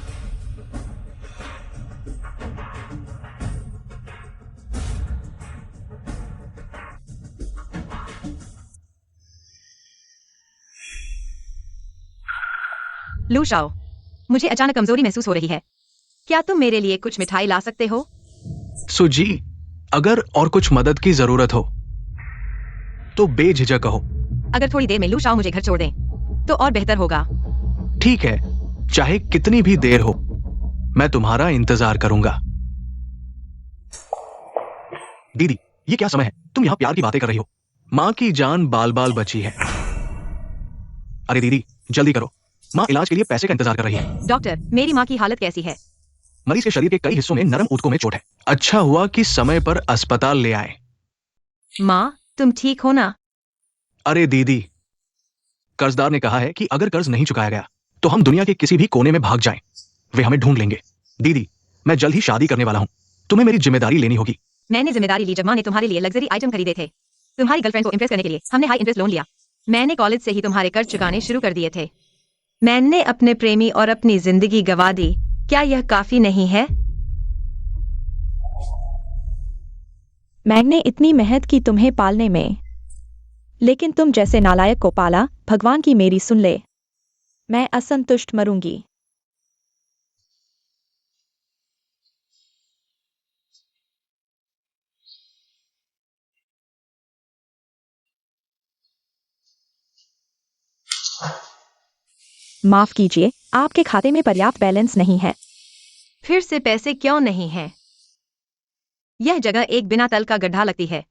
[SPEAKER 1] लू शाओ, मुझे अचानक कमजोरी महसूस हो रही है। क्या तुम मेरे लिए कुछ मिठाई ला सकते हो?
[SPEAKER 3] सुजी, अगर और कुछ मदद की जरूरत हो तो बेझिझक कहो।
[SPEAKER 1] अगर थोड़ी देर में लू शाओ मुझे घर छोड़ दें, तो और बेहतर होगा।
[SPEAKER 3] ठीक है, चाहे कितनी भी देर हो, मैं तुम्हारा इंतजार करूंगा। दीदी, ये क्या समय है? तुम यहां प्यार की बातें कर रही हो। मां की जान बाल बाल बची है। अरे दीदी, जल्दी करो, मां इलाज के लिए पैसे का इंतजार कर रही है।
[SPEAKER 1] डॉक्टर, मेरी माँ की हालत कैसी है?
[SPEAKER 3] मरीज के शरीर के कई हिस्सों में नरम ऊतकों में चोट है। अच्छा हुआ कि समय पर अस्पताल ले आए।
[SPEAKER 1] माँ, तुम ठीक हो ना?
[SPEAKER 3] अरे दीदी, कर्जदार ने कहा है कि अगर कर्ज नहीं चुकाया गया तो हम दुनिया के किसी भी कोने में भाग जाएं। वे हमें ढूंढ लेंगे। दीदी, मैं जल्द ही शादी करने वाला हूं। तुम्हें मेरी जिम्मेदारी लेनी होगी।
[SPEAKER 1] मैंने जिम्मेदारी ली जब माँ ने तुम्हारे लिए लग्जरी आइटम खरीदे थे। तुम्हारी गर्लफ्रेंड को इम्प्रेस करने के लिए हमने हाई इंटरेस्ट लोन लिया। मैंने कॉलेज से ही तुम्हारे कर्ज चुकाने शुरू कर दिए थे। मैंने अपने प्रेमी और अपनी जिंदगी गंवा दी। क्या यह काफी नहीं है?
[SPEAKER 4] मैंने इतनी मेहनत की तुम्हें पालने में, लेकिन तुम जैसे नालायक को पाला। भगवान की मेरी सुन ले, मैं असंतुष्ट मरूंगी। माफ कीजिए, आपके खाते में पर्याप्त बैलेंस नहीं है।
[SPEAKER 1] फिर से पैसे क्यों नहीं है? यह जगह एक बिना तल का गड्ढा लगती है,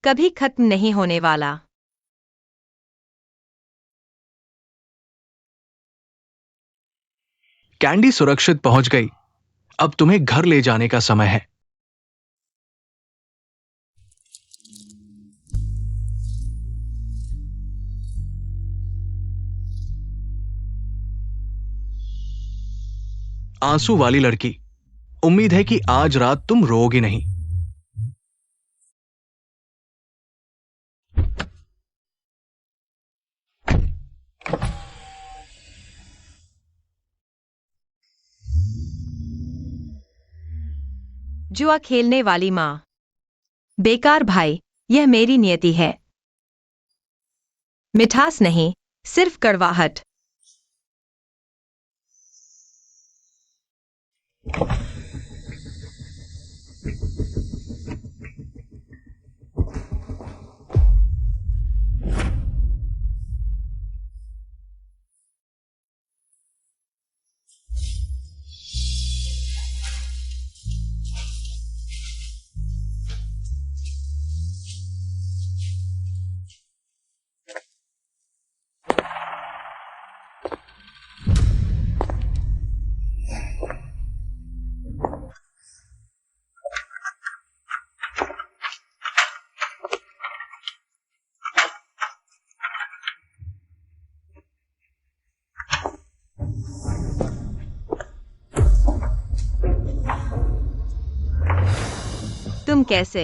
[SPEAKER 1] कभी खत्म नहीं होने वाला।
[SPEAKER 3] कैंडी सुरक्षित पहुंच गई। अब तुम्हें घर ले जाने का समय है। आंसू वाली लड़की, उम्मीद है कि आज रात तुम रोओगी नहीं।
[SPEAKER 1] जुआ खेलने वाली माँ। बेकार भाई, यह मेरी नियति है। मिठास नहीं, सिर्फ कड़वाहट। तुम कैसे?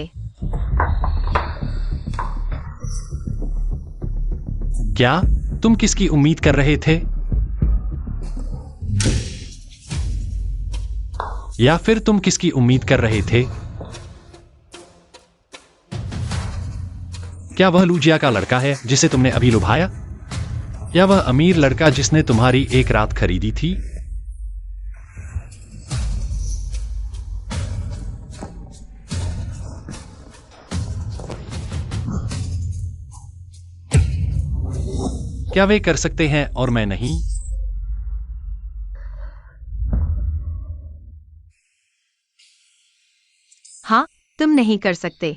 [SPEAKER 2] क्या तुम किसकी उम्मीद कर रहे थे? या फिर तुम किसकी उम्मीद कर रहे थे? क्या वह लूजिया का लड़का है जिसे तुमने अभी लुभाया? या वह अमीर लड़का जिसने तुम्हारी एक रात खरीदी थी? क्या वे कर सकते हैं और मैं नहीं?
[SPEAKER 1] हाँ, तुम नहीं कर सकते।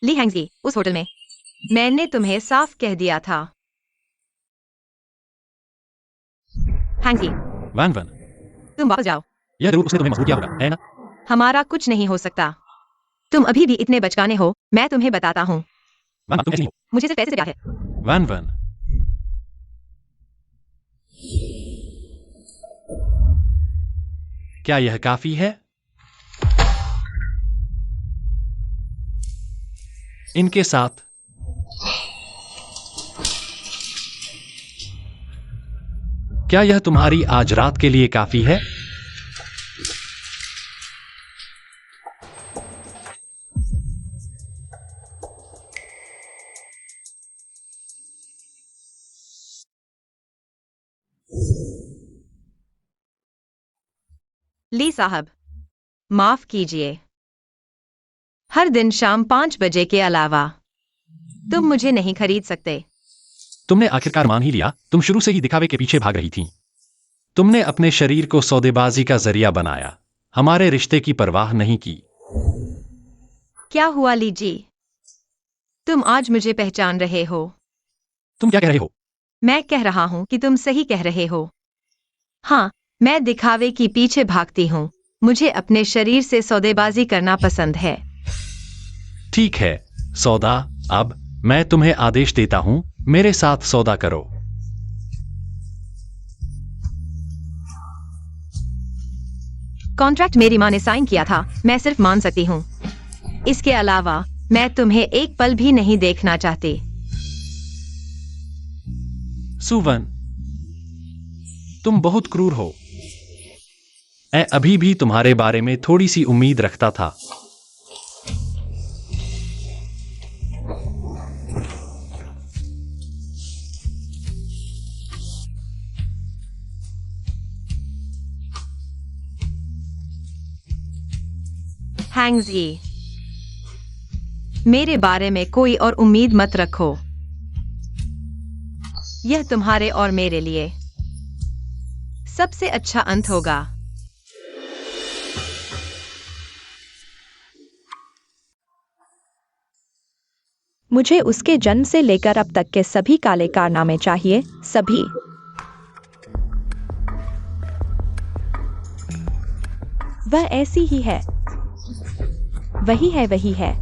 [SPEAKER 1] ली हैंगजी, उस होटल में मैंने तुम्हें साफ कह दिया था। हैंगजी,
[SPEAKER 2] वैन वैन,
[SPEAKER 1] तुम वापस जाओ।
[SPEAKER 2] यह जरूर उसने तुम्हें मजबूर किया होगा, है ना?
[SPEAKER 1] हमारा कुछ नहीं हो सकता। तुम अभी भी इतने बचकाने हो। मैं तुम्हें बताता हूँ,
[SPEAKER 2] वैन, तुम ऐसी नहीं हो।
[SPEAKER 1] मुझे सिर्फ पैसे से प्यार है।
[SPEAKER 2] वैन वैन, क्या यह काफी है? इनके साथ क्या यह तुम्हारी आज रात के लिए काफी है?
[SPEAKER 1] ली साहब, माफ कीजिए। हर दिन शाम 5 बजे के अलावा तुम मुझे नहीं खरीद सकते।
[SPEAKER 2] तुमने आखिरकार मान ही लिया। तुम शुरू से ही दिखावे के पीछे भाग रही थी। तुमने अपने शरीर को सौदेबाजी का जरिया बनाया, हमारे रिश्ते की परवाह नहीं की।
[SPEAKER 1] क्या हुआ ली जी? तुम आज मुझे पहचान रहे हो?
[SPEAKER 2] तुम क्या कह रहे हो?
[SPEAKER 1] मैं कह रहा हूं कि तुम सही कह रहे हो। हाँ, मैं दिखावे की पीछे भागती हूँ। मुझे अपने शरीर से सौदेबाजी करना पसंद है।
[SPEAKER 2] ठीक है सौदा, अब मैं तुम्हें आदेश देता हूं, मेरे साथ सौदा करो।
[SPEAKER 1] कॉन्ट्रैक्ट मेरी माँ ने साइन किया था, मैं सिर्फ मान सकती हूँ। इसके अलावा मैं तुम्हें एक पल भी नहीं देखना चाहती।
[SPEAKER 2] सुवन, तुम बहुत क्रूर हो। मैं अभी भी तुम्हारे बारे में थोड़ी सी उम्मीद रखता था।
[SPEAKER 1] हैंगजी, मेरे बारे में कोई और उम्मीद मत रखो। यह तुम्हारे और मेरे लिए सबसे अच्छा अंत होगा।
[SPEAKER 4] मुझे उसके जन्म से लेकर अब तक के सभी काले कारनामे चाहिए, सभी। वह ऐसी ही है। वही है, वही है।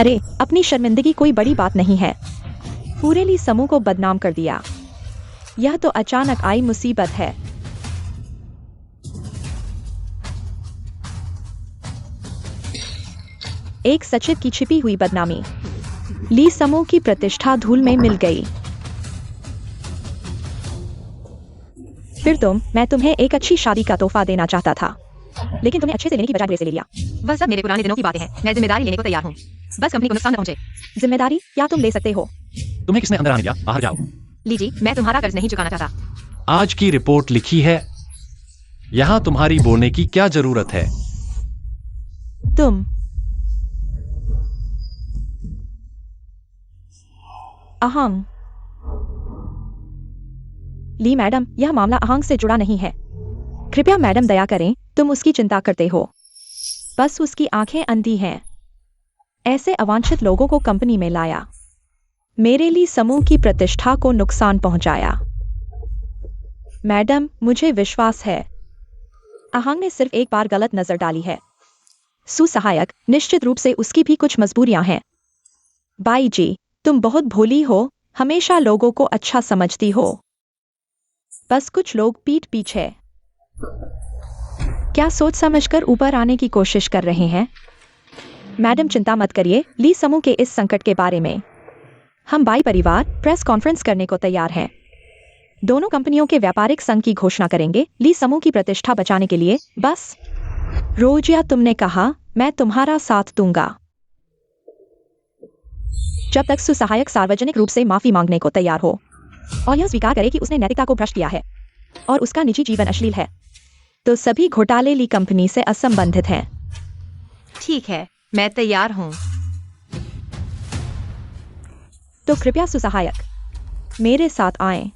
[SPEAKER 4] अरे, अपनी शर्मिंदगी कोई बड़ी बात नहीं है। पूरे ली समूह को बदनाम कर दिया। यह तो अचानक आई मुसीबत है। एक सचिव की छिपी हुई बदनामी। ली समूह की प्रतिष्ठा धूल में मिल गई। फिर मैं तुम्हें एक अच्छी शादी का तोहफा देना चाहता था, लेकिन तुमने अच्छे से लेने की बजाय बुरे से ले लिया।
[SPEAKER 1] वह सब मेरे पुराने दिनों की बातें हैं। मैं जिम्मेदारी लेने को तैयार हूँ। बस कंपनी को नुकसान न पहुंचे।
[SPEAKER 4] जिम्मेदारी क्या तुम ले सकते हो?
[SPEAKER 2] तुम्हें किसने अंदर आने दिया? बाहर जाओ।
[SPEAKER 1] लीजिए, मैं तुम्हारा कर्ज नहीं चुकाना चाहता।
[SPEAKER 2] आज की रिपोर्ट लिखी है। यहां तुम्हारी बोलने की क्या जरूरत है?
[SPEAKER 4] तुम अहंग। ली मैडम, यह मामला अहंग से जुड़ा नहीं है। कृपया मैडम दया करें, तुम उसकी चिंता करते हो। बस उसकी आंखें अंधी हैं। ऐसे अवांछित लोगों को कंपनी में लाया, मेरे लिए समूह की प्रतिष्ठा को नुकसान पहुंचाया। मैडम, मुझे विश्वास है अहंग ने सिर्फ एक बार गलत नजर डाली है। सुसहायक, निश्चित रूप से उसकी भी कुछ मजबूरियां हैं। बाई जी, तुम बहुत भोली हो, हमेशा लोगों को अच्छा समझती हो। बस कुछ लोग पीठ पीछे क्या सोच समझकर ऊपर आने की कोशिश कर रहे हैं। मैडम चिंता मत करिए ली समूह के इस संकट के बारे में। हम बाई परिवार प्रेस कॉन्फ्रेंस करने को तैयार हैं। दोनों कंपनियों के व्यापारिक संघ की घोषणा करेंगे ली समूह की प्रतिष्ठा बचाने के लिए। बस रोजिया, तुमने कहा मैं तुम्हारा साथ दूंगा जब तक सुसहायक सार्वजनिक रूप से माफी मांगने को तैयार हो और यह स्वीकार करे कि उसने नैतिकता को भ्रष्ट किया है और उसका निजी जीवन अश्लील है। तो सभी घोटाले ली कंपनी से असंबंधित हैं।
[SPEAKER 1] ठीक है, मैं तैयार हूँ।
[SPEAKER 4] तो कृपया सुसहायक मेरे साथ आएं।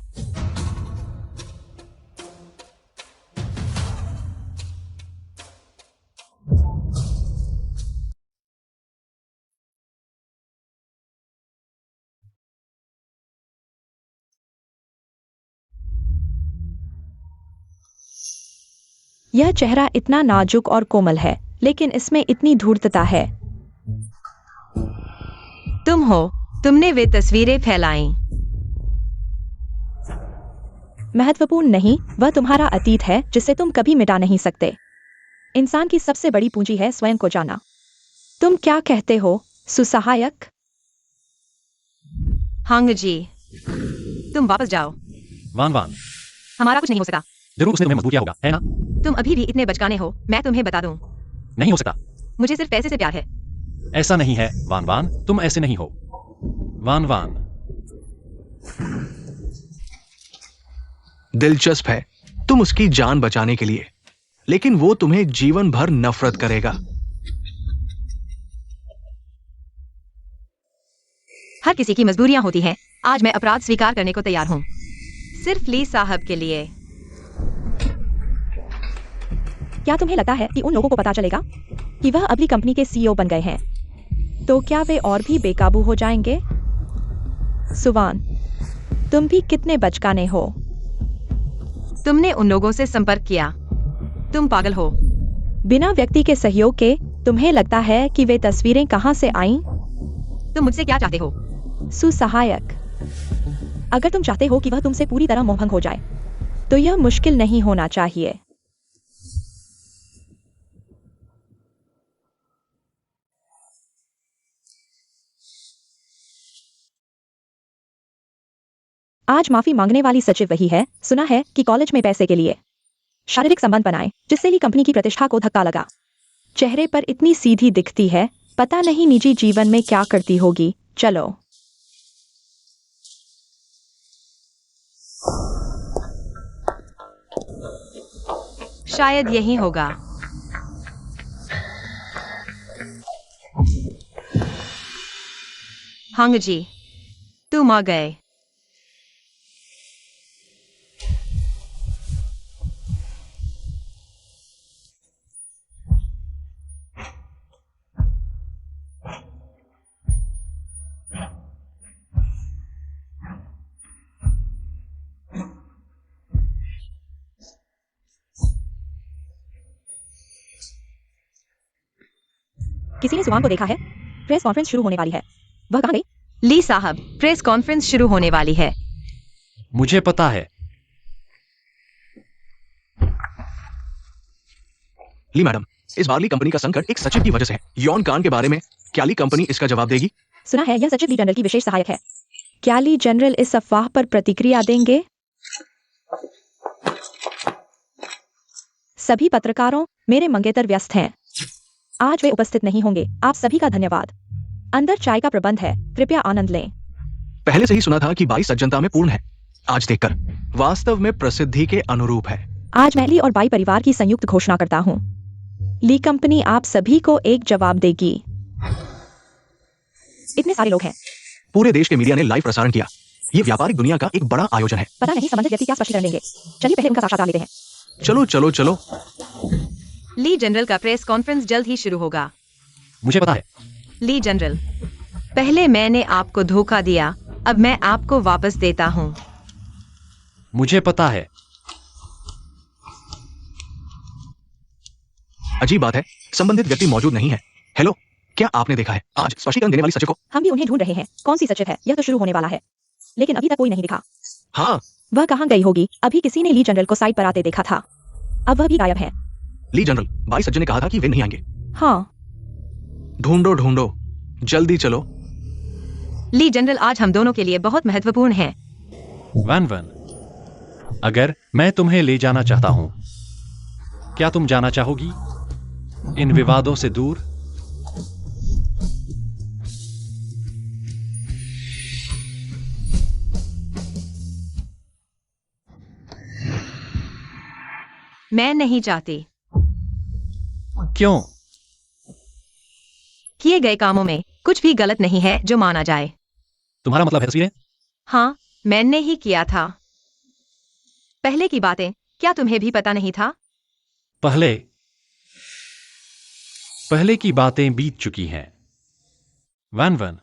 [SPEAKER 4] यह चेहरा इतना नाजुक और कोमल है, लेकिन इसमें इतनी धूर्तता है।
[SPEAKER 1] तुम हो, तुमने वे तस्वीरें फैलाई।
[SPEAKER 4] महत्वपूर्ण नहीं, वह तुम्हारा अतीत है जिसे तुम कभी मिटा नहीं सकते। इंसान की सबसे बड़ी पूंजी है स्वयं को जाना। तुम क्या कहते हो सुसहायक?
[SPEAKER 1] हंग जी, तुम वापस जाओ।
[SPEAKER 2] वान वान,
[SPEAKER 1] हमारा कुछ नहीं हो सकता।
[SPEAKER 2] जरूर उसने तुम्हें मजबूर किया होगा, है ना?
[SPEAKER 1] तुम अभी भी इतने बचकाने हो। मैं तुम्हें बता दूं,
[SPEAKER 2] नहीं हो सकता।
[SPEAKER 1] मुझे सिर्फ पैसे से प्यार है।
[SPEAKER 2] ऐसा नहीं है वान वान, तुम ऐसे नहीं हो। वान वान,
[SPEAKER 3] दिलचस्प है, तुम उसकी जान बचाने के लिए, लेकिन वो तुम्हें जीवन भर नफरत करेगा।
[SPEAKER 1] हर किसी की मजबूरियां होती हैं। आज मैं अपराध स्वीकार करने को तैयार हूँ, सिर्फ ली साहब के लिए।
[SPEAKER 4] क्या तुम्हें लगता है कि उन लोगों को पता चलेगा कि वह अगली कंपनी के सीईओ बन गए हैं? तो क्या वे और भी बेकाबू हो जाएंगे? सुवान, तुम भी कितने बचकाने हो।
[SPEAKER 1] तुमने उन लोगों से संपर्क किया। तुम पागल हो।
[SPEAKER 4] बिना व्यक्ति के सहयोग के तुम्हें लगता है कि वे तस्वीरें कहां से आईं?
[SPEAKER 1] तुम मुझसे क्या चाहते हो?
[SPEAKER 4] सुसहायक, अगर तुम चाहते हो कि वह तुमसे पूरी तरह मोहभंग हो जाए, तो यह मुश्किल नहीं होना चाहिए। आज माफी मांगने वाली सचिव वही है। सुना है कि कॉलेज में पैसे के लिए शारीरिक संबंध बनाए, जिससे ली कंपनी की प्रतिष्ठा को धक्का लगा। चेहरे पर इतनी सीधी दिखती है, पता नहीं निजी जीवन में क्या करती होगी। चलो।
[SPEAKER 1] शायद यही होगा। हंग जी, तुम आ गए।
[SPEAKER 4] किसी ने सुवान को देखा है? प्रेस कॉन्फ्रेंस शुरू होने वाली है। वह कहाँ गई?
[SPEAKER 1] ली साहब, प्रेस कॉन्फ्रेंस शुरू होने वाली है।
[SPEAKER 2] मुझे पता है।
[SPEAKER 3] ली मैडम, इस बार ली कंपनी का संकट एक सचिव की वजह से है। यौन कांड के बारे में क्या ली कंपनी इसका जवाब देगी?
[SPEAKER 4] सुना है यह सचिव ली जनरल की विशेष सहायक है। क्या ली जनरल इस अफवाह पर प्रतिक्रिया देंगे? सभी पत्रकारों, मेरे मंगेतर व्यस्त हैं। आज वे उपस्थित नहीं होंगे। आप सभी का धन्यवाद। अंदर चाय का प्रबंध है, कृपया आनंद लें।
[SPEAKER 3] पहले से ही सुना था कि बाई सज्जनता में पूर्ण है। आज देखकर वास्तव में प्रसिद्धि के अनुरूप है।
[SPEAKER 4] आज मैं ली और बाई परिवार की संयुक्त घोषणा करता हूँ। ली कंपनी आप सभी को एक जवाब देगी। इतने सारे लोग हैं।
[SPEAKER 3] पूरे देश के मीडिया ने लाइव प्रसारण किया। ये व्यापारिक दुनिया का एक बड़ा आयोजन है।
[SPEAKER 4] पता नहीं संबंधित व्यक्ति क्या स्पष्टीकरण देंगे। चलिए पहले उनका साक्षात्कार लेते हैं।
[SPEAKER 3] चलो चलो चलो।
[SPEAKER 1] ली जनरल का प्रेस कॉन्फ्रेंस जल्द ही शुरू होगा।
[SPEAKER 2] मुझे पता है।
[SPEAKER 1] ली जनरल, पहले मैंने आपको धोखा दिया, अब मैं आपको वापस देता हूँ।
[SPEAKER 2] मुझे पता है।
[SPEAKER 3] अजीब बात है, संबंधित व्यक्ति मौजूद नहीं है। हेलो, क्या आपने देखा है आज स्पष्टीकरण देने वाली सचिव को?
[SPEAKER 4] हम भी उन्हें ढूंढ रहे हैं। कौन सी सचिव है? यह तो शुरू होने वाला है, लेकिन अभी तक कोई नहीं दिखा।
[SPEAKER 3] हाँ,
[SPEAKER 4] वह कहाँ गई होगी? अभी किसी ने ली जनरल को साइड पर आते देखा था। अब वह भी गायब है।
[SPEAKER 3] ली जनरल, बाई सज्जन ने कहा था कि वे नहीं आएंगे।
[SPEAKER 4] हाँ,
[SPEAKER 3] ढूंढो ढूंढो, जल्दी चलो।
[SPEAKER 1] ली जनरल, आज हम दोनों के लिए बहुत महत्वपूर्ण है।
[SPEAKER 2] वन वन, अगर मैं तुम्हें ले जाना चाहता हूं, क्या तुम जाना चाहोगी इन विवादों से दूर?
[SPEAKER 1] मैं नहीं चाहती।
[SPEAKER 2] क्यों?
[SPEAKER 1] किए गए कामों में कुछ भी गलत नहीं है जो माना जाए।
[SPEAKER 2] तुम्हारा मतलब है तस्वीरें?
[SPEAKER 1] हाँ, मैंने ही किया था। पहले की बातें क्या तुम्हें भी पता नहीं था?
[SPEAKER 2] पहले की बातें बीत चुकी हैं। वन वन,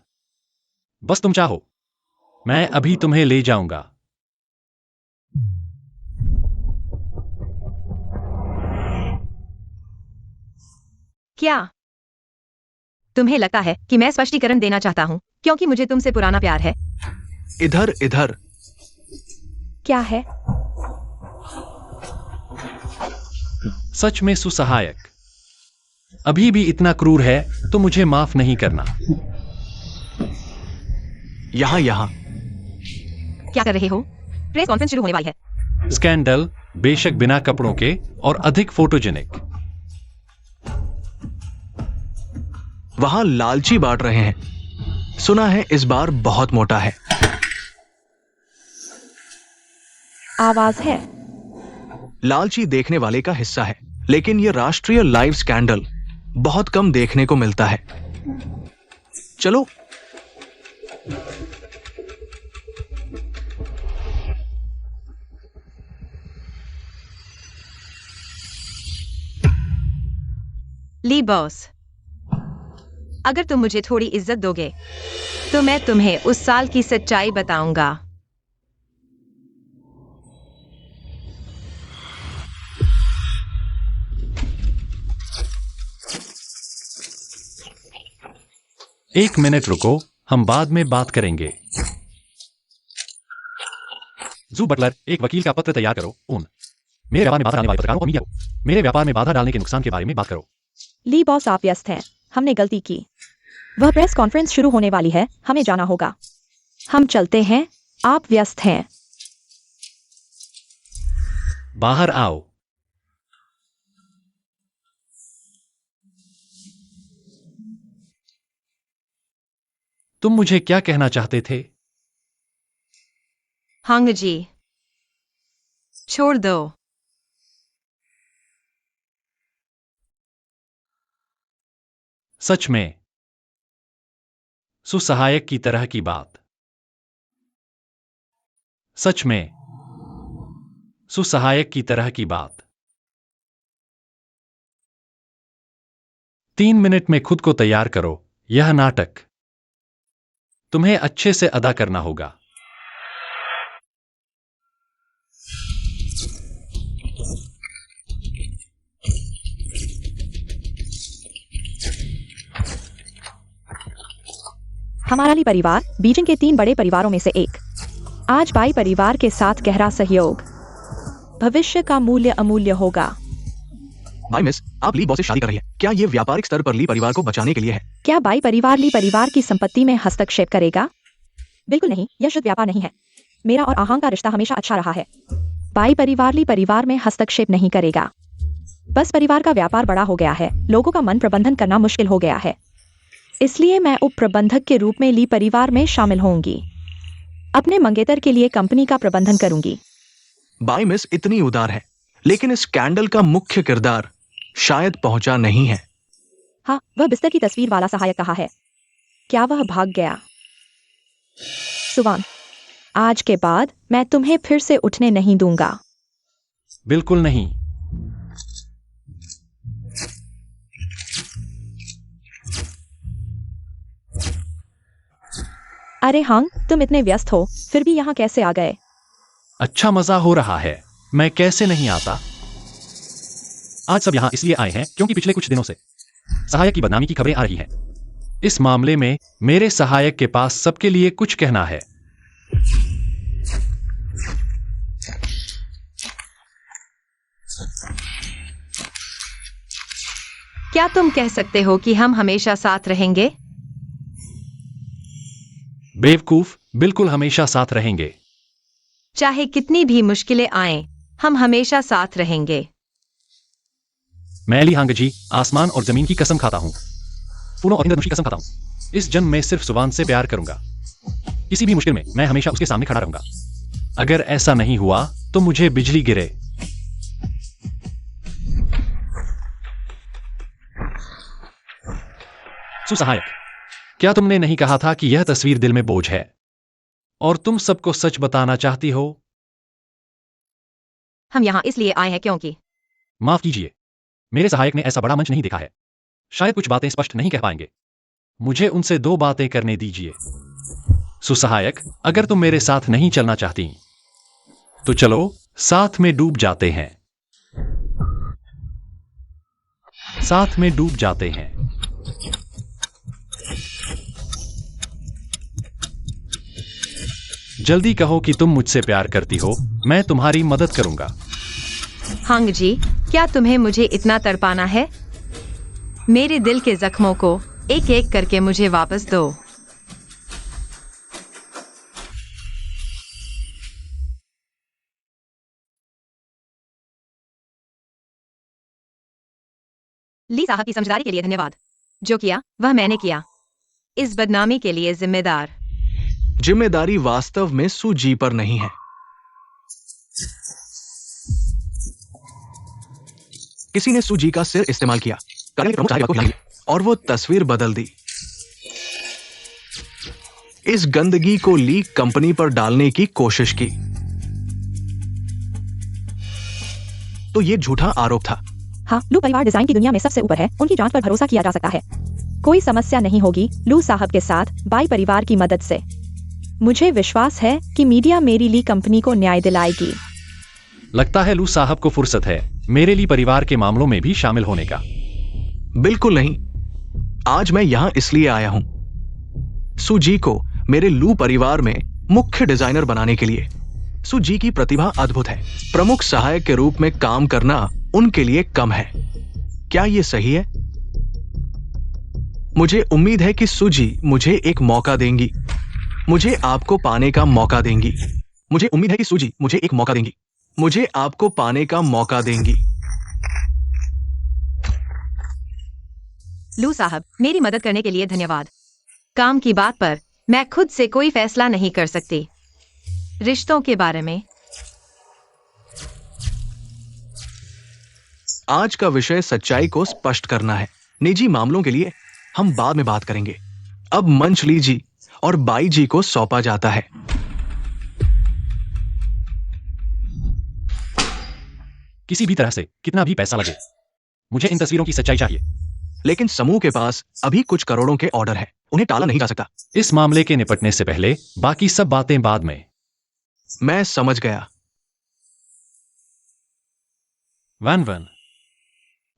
[SPEAKER 2] बस तुम चाहो, मैं अभी तुम्हें ले जाऊंगा।
[SPEAKER 1] क्या तुम्हें लगता है कि मैं स्पष्टीकरण देना चाहता हूँ क्योंकि मुझे तुमसे पुराना प्यार है?
[SPEAKER 3] इधर इधर।
[SPEAKER 4] क्या है?
[SPEAKER 2] सच में सुसहायक। अभी भी इतना क्रूर है तो मुझे माफ नहीं करना।
[SPEAKER 3] यहाँ यहाँ।
[SPEAKER 1] क्या कर रहे हो? प्रेस कॉन्फ्रेंस शुरू होने वाली है।
[SPEAKER 2] स्कैंडल, बेशक बिना कपड़ों के और अधिक फोटोजेनिक।
[SPEAKER 3] वहां लालची बांट रहे हैं। सुना है इस बार बहुत मोटा है।
[SPEAKER 4] आवाज है।
[SPEAKER 3] लालची देखने वाले का हिस्सा है, लेकिन यह राष्ट्रीय लाइव स्कैंडल बहुत कम देखने को मिलता है। चलो।
[SPEAKER 1] ली बॉस, अगर तुम मुझे थोड़ी इज्जत दोगे तो मैं तुम्हें उस साल की सच्चाई बताऊंगा।
[SPEAKER 2] एक मिनट रुको, हम बाद में बात करेंगे। जू बटलर, एक वकील का पत्र तैयार करो। मेरे व्यापार में बाधा डालने वाले पत्रकारों और मीडिया को मेरे व्यापार में बाधा डालने के नुकसान के बारे में बात करो।
[SPEAKER 4] ली बॉस, आप व्यस्त हैं। हमने गलती की। वह प्रेस कॉन्फ्रेंस शुरू होने वाली है, हमें जाना होगा। हम चलते हैं। आप व्यस्त हैं।
[SPEAKER 2] बाहर आओ। तुम मुझे क्या कहना चाहते थे?
[SPEAKER 1] हंग जी, छोड़ दो।
[SPEAKER 2] सच में सुसहायक की तरह की बात। सच में सुसहायक की तरह की बात। 3 मिनट में खुद को तैयार करो। यह नाटक तुम्हें अच्छे से अदा करना होगा।
[SPEAKER 4] हमारा ली परिवार बीजिंग के 3 बड़े परिवारों में से एक। आज बाई परिवार के साथ गहरा सहयोग। भविष्य का मूल्य अमूल्य होगा।
[SPEAKER 3] बाई मिस, आप ली बॉस से शादी कर रही हैं। क्या ये व्यापारिक स्तर पर ली परिवार को बचाने के लिए है?
[SPEAKER 4] क्या बाई परिवार ली परिवार की संपत्ति में हस्तक्षेप करेगा? बिल्कुल नहीं, यह शुद्ध व्यापार नहीं है। मेरा और आहांग का रिश्ता हमेशा अच्छा रहा है। बाई परिवार ली परिवार में हस्तक्षेप नहीं करेगा। बस परिवार का व्यापार बड़ा हो गया है, लोगों का मन प्रबंधन करना मुश्किल हो गया है। इसलिए मैं उप प्रबंधक के रूप में ली परिवार में शामिल होंगी। अपने मंगेतर के लिए कंपनी का प्रबंधन करूंगी।
[SPEAKER 3] बाई मिस इतनी उदार है, लेकिन इस स्कैंडल का मुख्य किरदार शायद पहुंचा नहीं है।
[SPEAKER 4] हाँ, वह बिस्तर की तस्वीर वाला सहायक कहाँ है? क्या वह भाग गया? सुवान, आज के बाद मैं तुम्हें फिर से उठने नहीं दूंगा।
[SPEAKER 2] बिल्कुल नहीं।
[SPEAKER 4] अरे हांग, तुम इतने व्यस्त हो, फिर भी यहाँ कैसे आ गए?
[SPEAKER 2] अच्छा मजा हो रहा है। मैं कैसे नहीं आता? आज सब यहाँ इसलिए आए हैं क्योंकि पिछले कुछ दिनों से सहायक की बदनामी की खबरें आ रही हैं। इस मामले में मेरे सहायक के पास सबके लिए कुछ कहना है।
[SPEAKER 1] क्या तुम कह सकते हो कि हम हमेशा साथ रहेंगे?
[SPEAKER 2] बेवकूफ, बिल्कुल हमेशा साथ रहेंगे।
[SPEAKER 1] चाहे कितनी भी मुश्किलें आएं, हम हमेशा साथ रहेंगे।
[SPEAKER 2] मैं ली हांग जी, आसमान और जमीन की कसम खाता हूं, फूलों और इंद्रधनुष की कसम खाता हूं। इस जन्म में सिर्फ सुवान से प्यार करूंगा। किसी भी मुश्किल में मैं हमेशा उसके सामने खड़ा रहूंगा। अगर ऐसा नहीं हुआ तो मुझे बिजली गिरे। सुसहायक, क्या तुमने नहीं कहा था कि यह तस्वीर दिल में बोझ है और तुम सबको सच बताना चाहती हो?
[SPEAKER 1] हम यहाँ इसलिए आए हैं क्योंकि
[SPEAKER 2] माफ कीजिए, मेरे सहायक ने ऐसा बड़ा मंच नहीं देखा है। शायद कुछ बातें स्पष्ट नहीं कह पाएंगे। मुझे उनसे 2 बातें करने दीजिए। सुसहायक, अगर तुम मेरे साथ नहीं चलना चाहती तो चलो साथ में डूब जाते हैं। साथ में डूब जाते हैं। जल्दी कहो कि तुम मुझसे प्यार करती हो, मैं तुम्हारी मदद करूंगा।
[SPEAKER 1] हांग जी, क्या तुम्हें मुझे इतना तड़पाना है? मेरे दिल के जख्मों को एक एक करके मुझे वापस दो। ली साहब की समझदारी के लिए धन्यवाद। जो किया वह मैंने किया। इस बदनामी के लिए
[SPEAKER 3] जिम्मेदारी वास्तव में सुजी पर नहीं है। किसी ने सुजी का सिर इस्तेमाल किया, कार्यालय के प्रमुख सहायक को हिला दिया और वो तस्वीर बदल दी। इस गंदगी को ली कंपनी पर डालने की कोशिश की। तो ये झूठा आरोप था।
[SPEAKER 4] हाँ, लू परिवार डिजाइन की दुनिया में सबसे ऊपर है। उनकी जांच पर भरोसा किया जा सकता है। कोई समस्या नहीं होगी लू साहब के साथ बाई परिवार की मदद से। मुझे विश्वास है कि मीडिया मेरी ली कंपनी को न्याय दिलाएगी।
[SPEAKER 2] लगता है लू साहब को फुर्सत है मेरे ली परिवार के मामलों में भी शामिल होने का।
[SPEAKER 3] बिल्कुल नहीं। आज मैं यहां इसलिए आया हूं सुजी को मेरे लू परिवार में मुख्य डिजाइनर बनाने के लिए। सुजी की प्रतिभा अद्भुत है। प्रमुख सहायक के रूप में काम करना उनके लिए कम है। क्या यह सही है? मुझे उम्मीद है कि सुजी मुझे एक मौका देंगी। मुझे आपको पाने का मौका देंगी। मुझे उम्मीद है कि सुजी मुझे एक मौका देंगी। मुझे आपको पाने का मौका देंगी।
[SPEAKER 1] लू साहब, मेरी मदद करने के लिए धन्यवाद। काम की बात पर मैं खुद से कोई फैसला नहीं कर सकती। रिश्तों के बारे में
[SPEAKER 3] आज का विषय सच्चाई को स्पष्ट करना है। निजी मामलों के लिए हम बाद में बात करेंगे। अब मंच ली जी और बाई जी को सौंपा जाता है।
[SPEAKER 2] किसी भी तरह से कितना भी पैसा लगे, मुझे इन तस्वीरों की सच्चाई चाहिए।
[SPEAKER 3] लेकिन समूह के पास अभी कुछ करोड़ों के ऑर्डर हैं। उन्हें टाला नहीं जा सकता।
[SPEAKER 2] इस मामले के निपटने से पहले बाकी सब बातें बाद में।
[SPEAKER 3] मैं समझ गया।
[SPEAKER 2] वन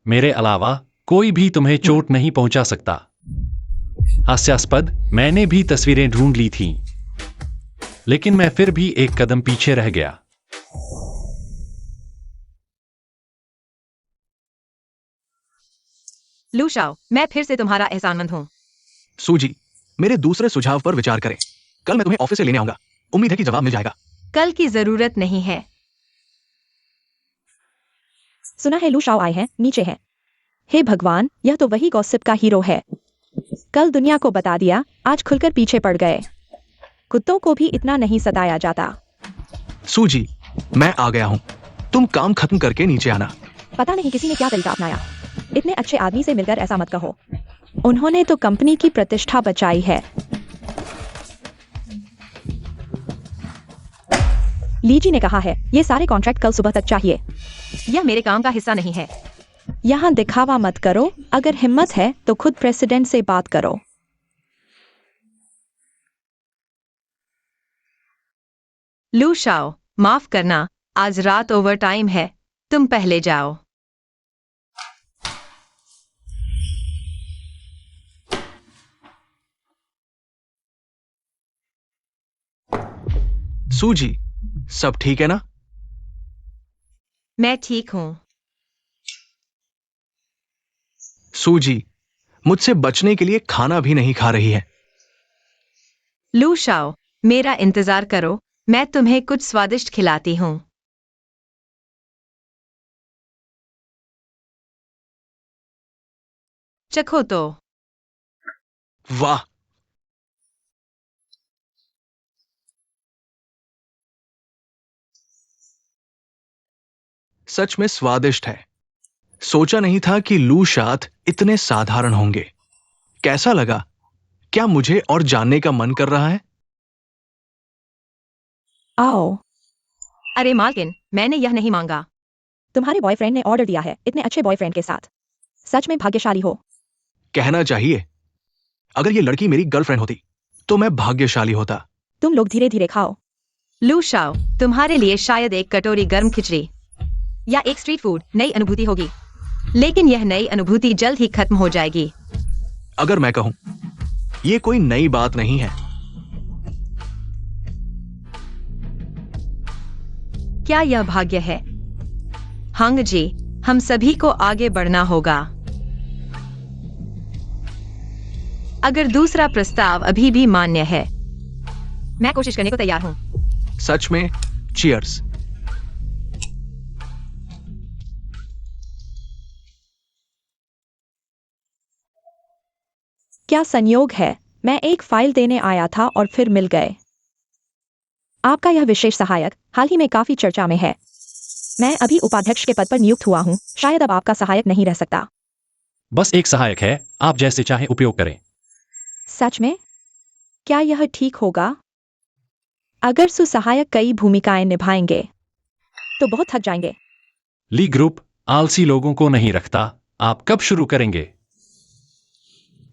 [SPEAKER 2] मेरे अलावा कोई भी तुम्हें चोट नहीं पहुंचा सकता। हास्यास्पद, मैंने भी तस्वीरें ढूंढ ली थीं, लेकिन मैं फिर भी एक कदम पीछे रह गया।
[SPEAKER 1] लू शाओ, मैं फिर से तुम्हारा एहसानमंद हूँ।
[SPEAKER 3] सूजी, मेरे दूसरे सुझाव पर विचार करें। कल मैं तुम्हें ऑफिस से लेने आऊंगा। उम्मीद है कि जवाब मिल जाएगा।
[SPEAKER 1] कल की जरूरत नहीं है।
[SPEAKER 4] सुना है लू शाओ आए हैं, नीचे है। हे भगवान, यह तो वही गॉसिप का हीरो है। कल दुनिया को बता दिया, आज खुलकर पीछे पड़ गए। कुत्तों को भी इतना नहीं सताया जाता।
[SPEAKER 3] सूजी, मैं आ गया हूँ। तुम काम खत्म करके नीचे आना।
[SPEAKER 4] पता नहीं किसी ने क्या तरीका अपनाया। इतने अच्छे आदमी से मिलकर ऐसा मत कहो। उन्होंने तो कंपनी की प्रतिष्ठा बचाई है। लीजी ने कहा है, ये सारे कॉन्ट्रैक्ट कल सुबह तक चाहिए।
[SPEAKER 1] यह मेरे काम का हिस्सा नहीं है।
[SPEAKER 4] यहाँ दिखावा मत करो। अगर हिम्मत है तो खुद प्रेसिडेंट से बात करो।
[SPEAKER 1] लू शाओ, माफ करना, आज रात ओवर टाइम है। तुम पहले जाओ।
[SPEAKER 3] सूजी, सब ठीक है ना?
[SPEAKER 1] मैं ठीक हूँ।
[SPEAKER 3] सूजी, मुझसे बचने के लिए खाना भी नहीं खा रही है।
[SPEAKER 1] लू शाओ, मेरा इंतजार करो, मैं तुम्हें कुछ स्वादिष्ट खिलाती हूँ। चखो तो।
[SPEAKER 3] वाह, सच में स्वादिष्ट है। सोचा नहीं था कि लू शात इतने साधारण होंगे। कैसा लगा? क्या मुझे और जानने का मन कर रहा है?
[SPEAKER 4] आओ।
[SPEAKER 1] अरे मालकिन, मैंने यह नहीं मांगा।
[SPEAKER 4] तुम्हारे बॉयफ्रेंड ने ऑर्डर दिया है, इतने अच्छे बॉयफ्रेंड के साथ। सच में भाग्यशाली हो।
[SPEAKER 3] कहना चाहिए। अगर ये लड़की मेरी गर्लफ्रेंड होती तो मैं भाग्यशाली होता।
[SPEAKER 4] तुम लोग धीरे धीरे खाओ।
[SPEAKER 1] लू शाओ, तुम्हारे लिए शायद एक कटोरी गर्म खिचड़ी या एक स्ट्रीट फूड नई अनुभूति होगी, लेकिन यह नई अनुभूति जल्द ही खत्म हो जाएगी।
[SPEAKER 3] अगर मैं कहूं, ये कोई नई बात नहीं है।
[SPEAKER 1] क्या यह भाग्य है? हंग जी, हम सभी को आगे बढ़ना होगा। अगर दूसरा प्रस्ताव अभी भी मान्य है, मैं कोशिश करने को तैयार हूं।
[SPEAKER 3] सच में, चीयर्स।
[SPEAKER 4] क्या संयोग है, मैं एक फाइल देने आया था और फिर मिल गए। आपका यह विशेष सहायक हाल ही में काफी चर्चा में है। मैं अभी उपाध्यक्ष के पद पर नियुक्त हुआ हूं, शायद अब आपका सहायक नहीं रह सकता।
[SPEAKER 2] बस एक सहायक है, आप जैसे चाहे उपयोग करें।
[SPEAKER 4] सच में? क्या यह ठीक होगा? अगर सुसहायक कई भूमिकाएं निभाएंगे तो बहुत थक जाएंगे।
[SPEAKER 2] ली ग्रुप आलसी लोगों को नहीं रखता। आप कब शुरू करेंगे?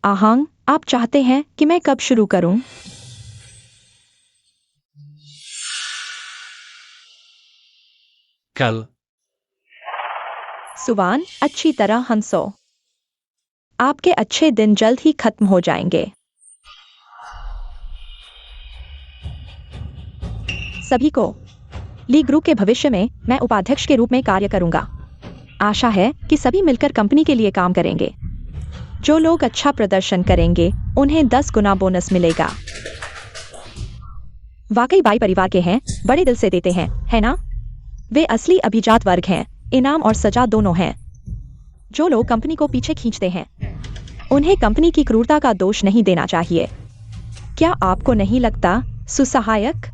[SPEAKER 4] आहंग, आप चाहते हैं कि मैं कब शुरू करूं?
[SPEAKER 2] कल।
[SPEAKER 4] सुवान, अच्छी तरह हंसो। आपके अच्छे दिन जल्द ही खत्म हो जाएंगे। सभी को। ली ग्रुप के भविष्य में मैं उपाध्यक्ष के रूप में कार्य करूंगा। आशा है कि सभी मिलकर कंपनी के लिए काम करेंगे। जो लोग अच्छा प्रदर्शन करेंगे उन्हें 10 गुना बोनस मिलेगा। वाकई बाई परिवार के हैं, बड़े दिल से देते हैं, है ना? वे असली अभिजात वर्ग हैं, इनाम और सजा दोनों हैं। जो लोग कंपनी को पीछे खींचते हैं उन्हें कंपनी की क्रूरता का दोष नहीं देना चाहिए। क्या आपको नहीं लगता, सुसहायक?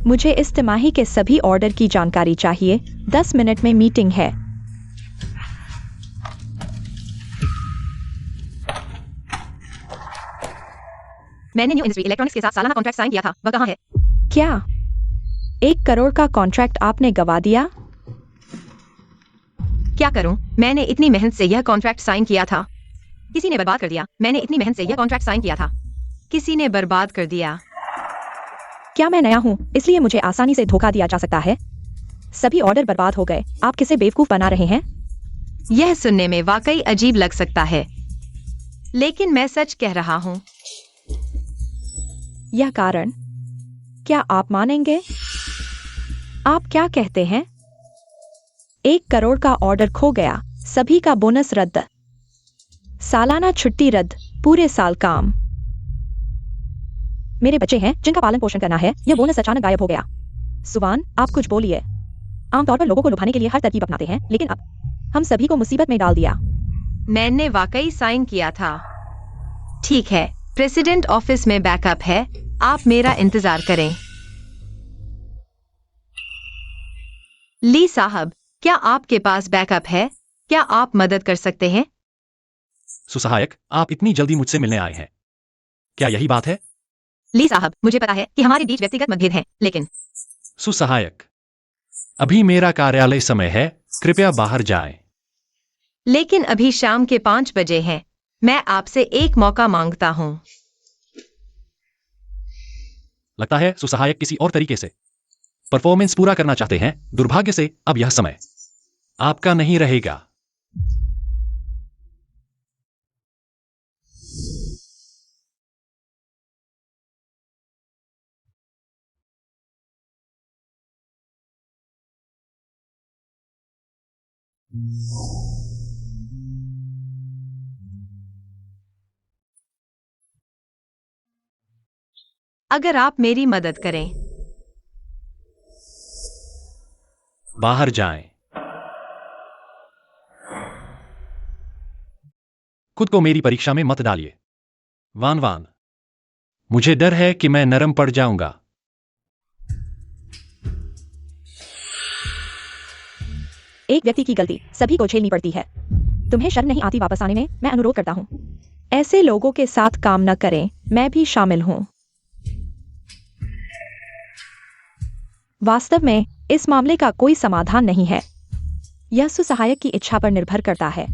[SPEAKER 4] मुझे इस तिमाही के सभी ऑर्डर की जानकारी चाहिए। 10 मिनट में मीटिंग है।
[SPEAKER 1] मैंने न्यू इंडस्ट्री इलेक्ट्रॉनिक्स के साथ सालाना कॉन्ट्रैक्ट साइन किया था, वह कहाँ है?
[SPEAKER 4] क्या 1 करोड़ का कॉन्ट्रैक्ट आपने गवा दिया?
[SPEAKER 1] क्या करूं? मैंने इतनी मेहनत से यह कॉन्ट्रैक्ट साइन किया था, किसी ने बर्बाद कर दिया। मैंने इतनी मेहनत से यह कॉन्ट्रैक्ट साइन किया था, किसी ने बर्बाद कर दिया।
[SPEAKER 4] क्या मैं नया हूं इसलिए मुझे आसानी से धोखा दिया जा सकता है? सभी ऑर्डर बर्बाद हो गए। आप किसे बेवकूफ बना रहे हैं?
[SPEAKER 1] यह सुनने में वाकई अजीब लग सकता है, लेकिन मैं सच कह रहा हूँ।
[SPEAKER 4] यह कारण, क्या आप मानेंगे? आप क्या कहते हैं? 1 करोड़ का ऑर्डर खो गया, सभी का बोनस रद्द, सालाना छुट्टी रद्द, पूरे साल काम। मेरे बच्चे हैं जिनका पालन पोषण करना है, यह बोनस अचानक गायब हो गया। सुबान, आप कुछ बोलिए। आमतौर पर लोगों को लुभाने के लिए हर तरकीब अपनाते हैं, लेकिन अब हम सभी को मुसीबत में डाल दिया।
[SPEAKER 1] मैंने वाकई साइन किया था। ठीक है, प्रेसिडेंट ऑफिस में बैकअप है, आप मेरा इंतजार करें। ली साहब, क्या आपके पास बैकअप है? क्या आप मदद कर सकते हैं?
[SPEAKER 2] सुसहायक, आप इतनी जल्दी मुझसे मिलने आए हैं। क्या यही बात है?
[SPEAKER 1] ली साहब, मुझे पता है कि हमारे बीच व्यक्तिगत मतभेद हैं, लेकिन
[SPEAKER 2] सुसहायक, अभी मेरा कार्यालय समय है, कृपया बाहर जाएं।
[SPEAKER 1] लेकिन अभी शाम के 5 बजे हैं। मैं आपसे एक मौका मांगता हूँ।
[SPEAKER 2] लगता है सुसहायक किसी और तरीके से परफॉर्मेंस पूरा करना चाहते हैं। दुर्भाग्य से अब यह समय आपका नहीं रहेगा।
[SPEAKER 1] अगर आप मेरी मदद करें।
[SPEAKER 2] बाहर जाएं। खुद को मेरी परीक्षा में मत डालिए। वान वान, मुझे डर है कि मैं नरम पड़ जाऊंगा।
[SPEAKER 4] एक व्यक्ति की गलती सभी को झेलनी पड़ती है। तुम्हें शर्म नहीं आती वापस आने में? मैं अनुरोध करता हूँ, ऐसे लोगों के साथ काम न करें। मैं भी शामिल हूँ। वास्तव में इस मामले का कोई समाधान नहीं है। यह सुसहायक की इच्छा पर निर्भर करता है।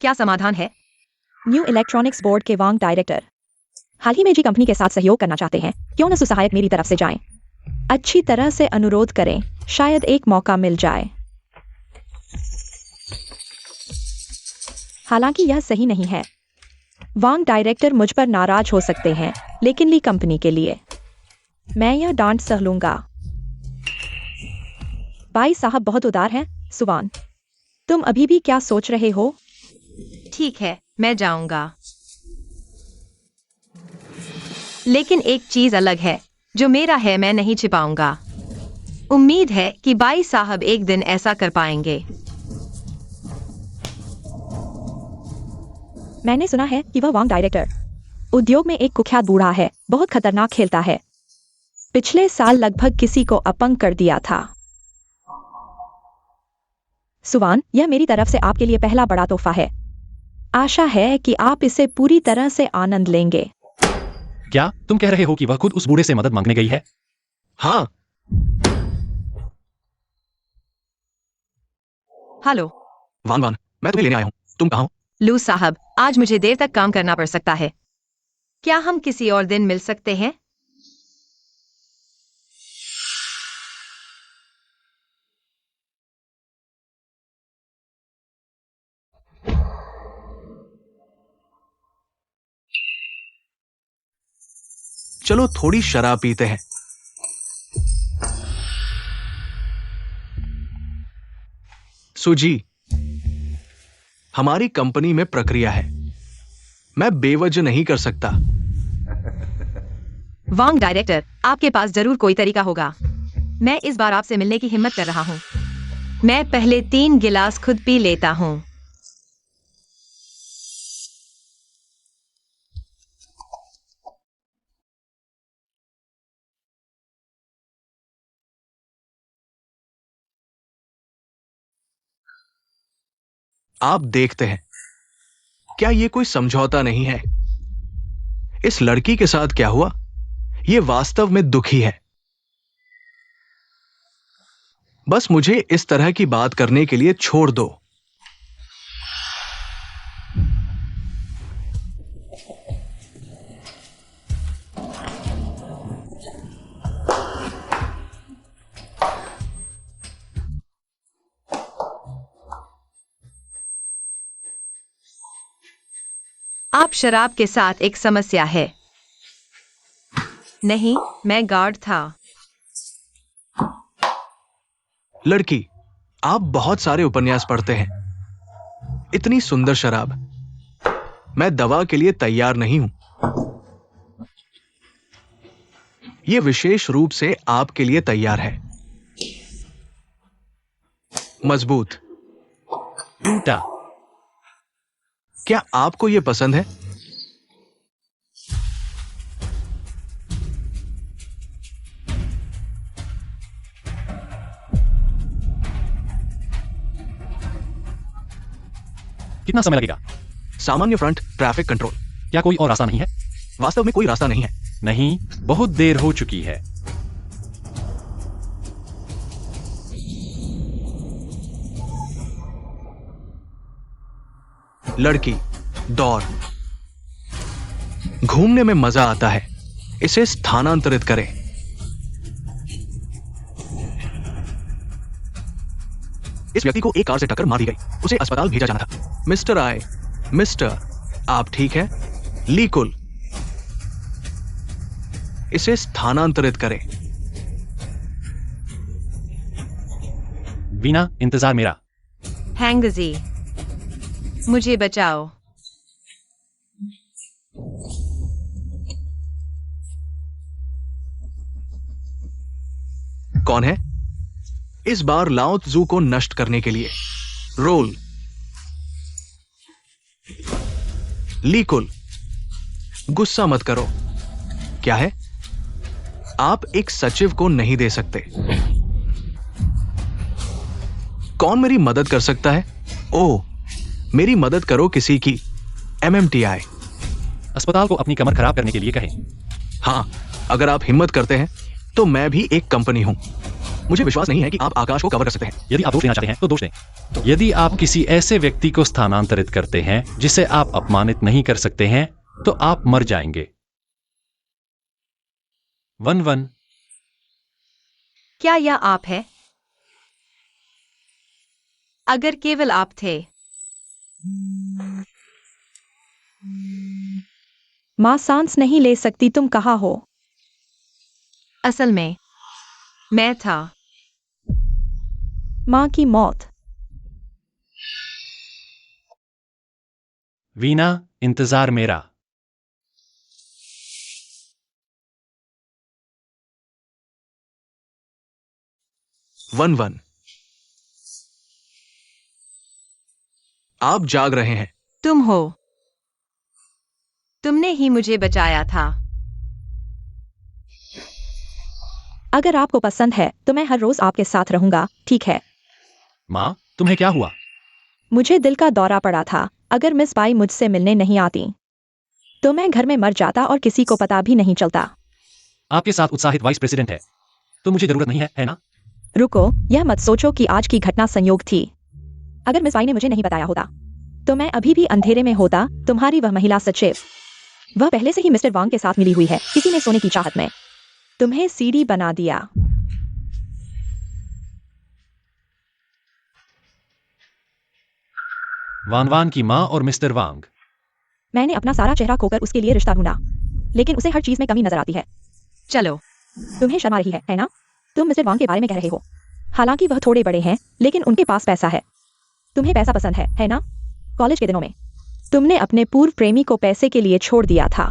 [SPEAKER 1] क्या समाधान है?
[SPEAKER 4] न्यू इलेक्ट्रॉनिक्स बोर्ड के वांग डायरेक्टर हाल ही में जी कंपनी के साथ सहयोग करना चाहते हैं। क्यों न सुसहायक मेरी तरफ से जाएं? अच्छी तरह से अनुरोध करें, शायद एक मौका मिल जाए। हालांकि यह सही नहीं है। वांग डायरेक्टर मुझ पर नाराज हो सकते हैं, लेकिन ली कंपनी के लिए मैं यह डांट सह लूंगा। भाई साहब बहुत उदार हैं। सुबान, तुम अभी भी क्या सोच रहे हो?
[SPEAKER 1] ठीक है, मैं जाऊंगा। लेकिन एक चीज अलग है, जो मेरा है मैं नहीं छिपाऊंगा। उम्मीद है कि बाई साहब एक दिन ऐसा कर पाएंगे।
[SPEAKER 4] मैंने सुना है कि वह वांग डायरेक्टर उद्योग में एक कुख्यात बूढ़ा है, बहुत खतरनाक खेलता है। पिछले साल लगभग किसी को अपंग कर दिया था। सुवान, यह मेरी तरफ से आपके लिए पहला बड़ा तोहफा है। आशा है कि आप इसे पूरी तरह से आनंद लेंगे।
[SPEAKER 2] क्या तुम कह रहे हो कि वह खुद उस बूढ़े से मदद मांगने गई है?
[SPEAKER 3] हाँ।
[SPEAKER 1] हेलो
[SPEAKER 3] वान वान, मैं तुम्हें लेने आया हूँ। तुम कहाँ हो?
[SPEAKER 1] लू साहब, आज मुझे देर तक काम करना पड़ सकता है। क्या हम किसी और दिन मिल सकते हैं?
[SPEAKER 3] चलो थोड़ी शराब पीते हैं। सुजी, हमारी कंपनी में प्रक्रिया है, मैं बेवजह नहीं कर सकता।
[SPEAKER 1] वांग डायरेक्टर, आपके पास जरूर कोई तरीका होगा। मैं इस बार आपसे मिलने की हिम्मत कर रहा हूँ। मैं पहले 3 गिलास खुद पी लेता हूँ।
[SPEAKER 3] आप देखते हैं, क्या यह कोई समझौता नहीं है? इस लड़की के साथ क्या हुआ, यह वास्तव में दुखी है। बस मुझे इस तरह की बात करने के लिए छोड़ दो।
[SPEAKER 1] आप शराब के साथ एक समस्या है। नहीं, मैं गार्ड था।
[SPEAKER 3] लड़की, आप बहुत सारे उपन्यास पढ़ते हैं। इतनी सुंदर शराब। मैं दवा के लिए तैयार नहीं हूं। यह विशेष रूप से आपके लिए तैयार है। मजबूत।
[SPEAKER 2] टूटा।
[SPEAKER 3] क्या आपको यह पसंद है?
[SPEAKER 2] कितना समय लगेगा?
[SPEAKER 3] सामान्य फ्रंट ट्रैफिक कंट्रोल।
[SPEAKER 2] क्या कोई और रास्ता नहीं है?
[SPEAKER 3] वास्तव में कोई रास्ता नहीं है।
[SPEAKER 2] नहीं, बहुत देर हो चुकी है।
[SPEAKER 3] लड़की, दौड़। घूमने में मजा आता है। इसे स्थानांतरित करें। इस व्यक्ति को एक कार से टक्कर मार दी गई। उसे अस्पताल भेजा जाना था। मिस्टर आय, मिस्टर, आप ठीक हैं? लीकुल, इसे स्थानांतरित करें।
[SPEAKER 2] वीना, इंतजार मेरा।
[SPEAKER 1] हैंगजी, मुझे बचाओ।
[SPEAKER 3] कौन है? इस बार लाओ त्जू को नष्ट करने के लिए रोल। लीकुल, गुस्सा मत करो। क्या है? आप एक सचिव को नहीं दे सकते। कौन मेरी मदद कर सकता है? ओह, मेरी मदद करो किसी की। MMTI।
[SPEAKER 2] अस्पताल को अपनी कमर खराब करने के लिए कहें।
[SPEAKER 3] हां, अगर आप हिम्मत करते हैं तो मैं भी एक कंपनी हूं। मुझे विश्वास नहीं है कि आप आकाश को कवर कर सकते हैं।
[SPEAKER 2] यदि आप दोष लेना चाहते हैं तो दोष दें। यदि आप किसी ऐसे व्यक्ति को स्थानांतरित करते हैं जिसे आप अपमानित नहीं कर सकते हैं तो आप मर जाएंगे। 1-1।
[SPEAKER 1] क्या यह आप है? अगर केवल आप थे।
[SPEAKER 4] माँ सांस नहीं ले सकती। तुम कहाँ हो?
[SPEAKER 1] असल में मैं था।
[SPEAKER 4] माँ की मौत।
[SPEAKER 2] वीना, इंतजार मेरा।
[SPEAKER 3] 1-1। आप जाग रहे हैं।
[SPEAKER 1] तुम हो। तुमने ही मुझे बचाया था।
[SPEAKER 4] अगर आपको पसंद है तो मैं हर रोज आपके साथ रहूंगा, ठीक है?
[SPEAKER 2] माँ, तुम्हें क्या हुआ?
[SPEAKER 4] मुझे दिल का दौरा पड़ा था। अगर मिस बाई मुझसे मिलने नहीं आती तो मैं घर में मर जाता और किसी को पता भी नहीं चलता।
[SPEAKER 2] आपके साथ उत्साहित वाइस प्रेसिडेंट है तो मुझे जरूरत नहीं है ना?
[SPEAKER 4] रुको, यह मत सोचो कि आज की घटना संयोग थी। अगर मिस बाई ने मुझे नहीं बताया होता तो मैं अभी भी अंधेरे में होता। तुम्हारी वह महिला सचिव, वह पहले से ही मिस्टर वांग के साथ मिली हुई है। किसी ने सोने की चाहत में तुम्हें सीडी बना दिया।
[SPEAKER 2] वान वान की माँ और मिस्टर वांग।
[SPEAKER 4] मैंने अपना सारा चेहरा खोकर उसके लिए रिश्ता ढूंढा, लेकिन उसे हर चीज में कमी नजर आती है।
[SPEAKER 1] चलो।
[SPEAKER 4] तुम्हें शर्म आ रही है ना? तुम मिस्टर वांग के बारे में कह रहे हो। हालांकि वह थोड़े बड़े हैं, लेकिन उनके पास पैसा है। तुम्हें पैसा पसंद है ना? कॉलेज के दिनों में तुमने अपने पूर्व प्रेमी को पैसे के लिए छोड़ दिया था।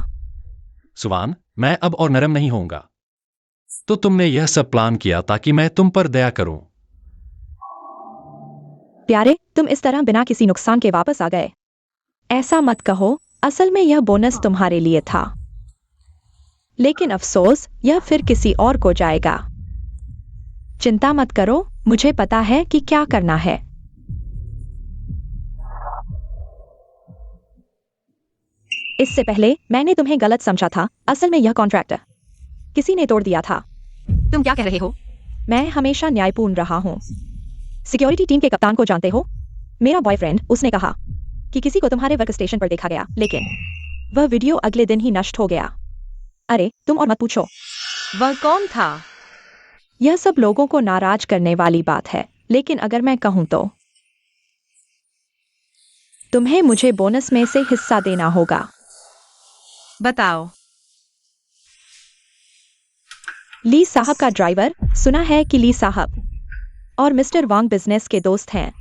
[SPEAKER 2] सुवान, मैं अब और नरम नहीं होऊंगा। तो तुमने यह सब प्लान किया ताकि मैं तुम पर दया करूं।
[SPEAKER 4] प्यारे, तुम इस तरह बिना किसी नुकसान के वापस आ गए। ऐसा मत कहो। असल में यह बोनस तुम्हारे लिए था, लेकिन अफसोस यह फिर किसी और को जाएगा। चिंता मत करो, मुझे पता है कि क्या करना है। इससे पहले मैंने तुम्हें गलत समझा था। असल में यह कॉन्ट्रैक्ट किसी ने तोड़ दिया था।
[SPEAKER 1] तुम क्या कह रहे हो?
[SPEAKER 4] मैं हमेशा न्यायपूर्ण रहा हूं। सिक्योरिटी टीम के कप्तान को जानते हो? मेरा बॉयफ्रेंड, उसने कहा कि किसी को तुम्हारे वर्क स्टेशन पर देखा गया, लेकिन वह वीडियो अगले दिन ही नष्ट हो गया। अरे तुम और मत पूछो।
[SPEAKER 1] वह कौन था?
[SPEAKER 4] यह सब लोगों को नाराज करने वाली बात है, लेकिन अगर मैं कहूं तो तुम्हें मुझे बोनस में से हिस्सा देना होगा।
[SPEAKER 1] बताओ।
[SPEAKER 4] ली साहब का ड्राइवर, सुना है कि ली साहब और मिस्टर वांग बिजनेस के दोस्त हैं।